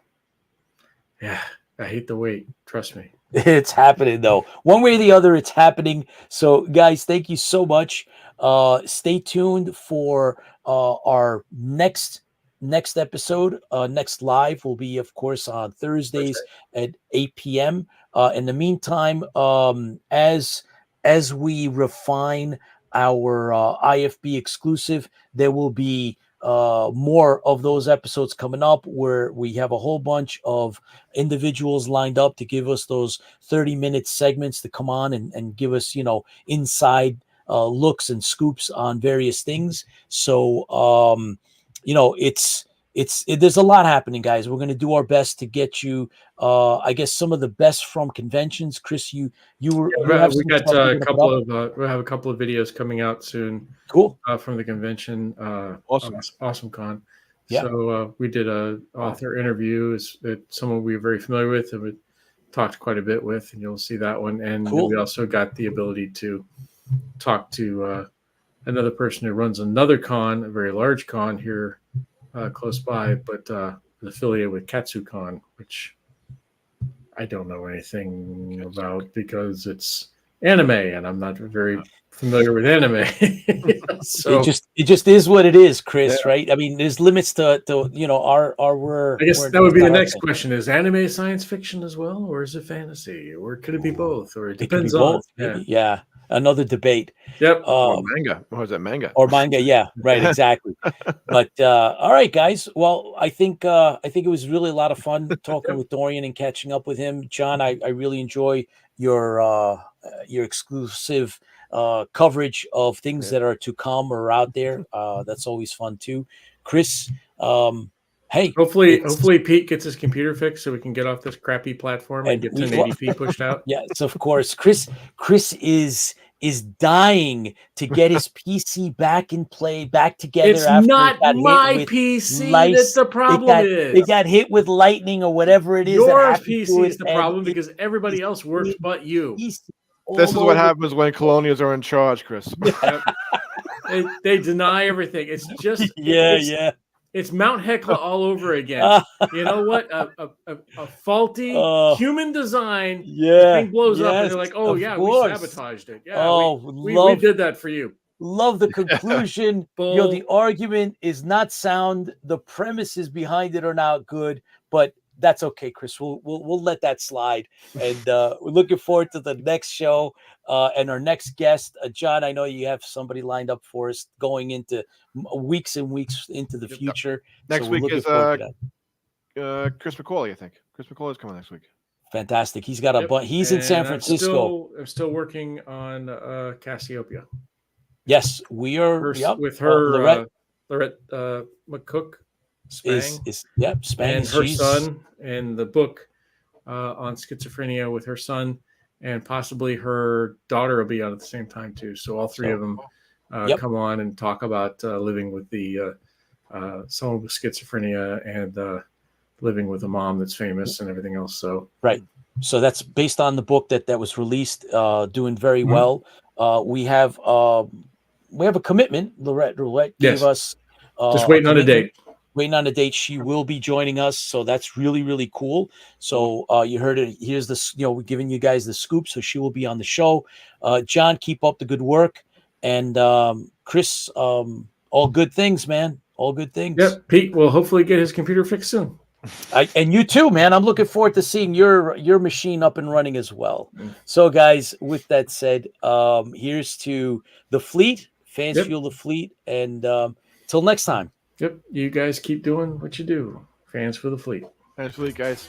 I hate the wait. Trust me. It's happening, though. One way or the other, it's happening. So, guys, thank you so much. Stay tuned for our next episode. Next live will be, of course, on Thursdays at 8 p.m. In the meantime, as we refine our IFB exclusive, there will be more of those episodes coming up, where we have a whole bunch of individuals lined up to give us those 30-minute segments to come on and give us, inside looks and scoops on various things. So, there's a lot happening, guys. We're going to do our best to get you, I guess, some of the best from conventions. Chris, we have a couple of videos coming out soon. Cool. From the convention. Awesome Con. Yeah. So we did a author interview that someone we're very familiar with and we talked quite a bit with, and you'll see that one. And we also got the ability to talk to another person who runs another con, a very large con here close by, but affiliated with KatsuCon, which I don't know anything about because it's anime and I'm not very familiar with anime. So it just is what it is, Chris, right? I mean, there's limits to our I guess that would be the next question. Is anime science fiction as well, or is it fantasy, or could it be both, or it depends on yeah, another debate. Yep. Or manga. Or is that manga? Or manga, yeah, right, exactly. But all right, guys. Well, I think it was really a lot of fun talking with Dorian and catching up with him. John, I really enjoy your exclusive coverage of things that are to come or out there. That's always fun too. Chris, hey, hopefully Pete gets his computer fixed so we can get off this crappy platform and get 1080p pushed out. Yes, of course. Chris is dying to get his PC back in play, back together. It's not my PC. That's the problem. It got hit with lightning or whatever it is. Your PC is the problem because everybody else works but you. This is what happens when colonials are in charge, Chris. They deny everything. It's just It's Mount Hecla all over again. You know what? A faulty human design thing blows up, and they're like, "Oh yeah, we sabotaged it. Yeah, we did that for you." Love the conclusion. The argument is not sound. The premises behind it are not good, but that's okay, Chris. We'll let that slide, and we're looking forward to the next show and our next guest. John, I know you have somebody lined up for us going into weeks and weeks into the future. Next week is Chris McCauley, I think. Chris McCauley is coming next week. Fantastic. He's got he's in San Francisco. I'm still working on Cassiopeia. Yes, we are with her Lorette McCook. Spang. Spang and her son, and the book on schizophrenia with her son, and possibly her daughter will be out at the same time too. So all three of them come on and talk about living with someone with schizophrenia and living with a mom that's famous and everything else. So so that's based on the book that was released, doing very well. We have a commitment. Lorette gave us just waiting on a date. She will be joining us, so that's really, really cool. So you heard it. Here's we're giving you guys the scoop. So she will be on the show. John, keep up the good work, and Chris, all good things, man. All good things. Yep, Pete will hopefully get his computer fixed soon. And you too, man. I'm looking forward to seeing your machine up and running as well. So, guys, with that said, here's to the fleet. Fans fuel the fleet, and till next time. Yep. You guys keep doing what you do. Fans for the fleet. Fans for the fleet, guys.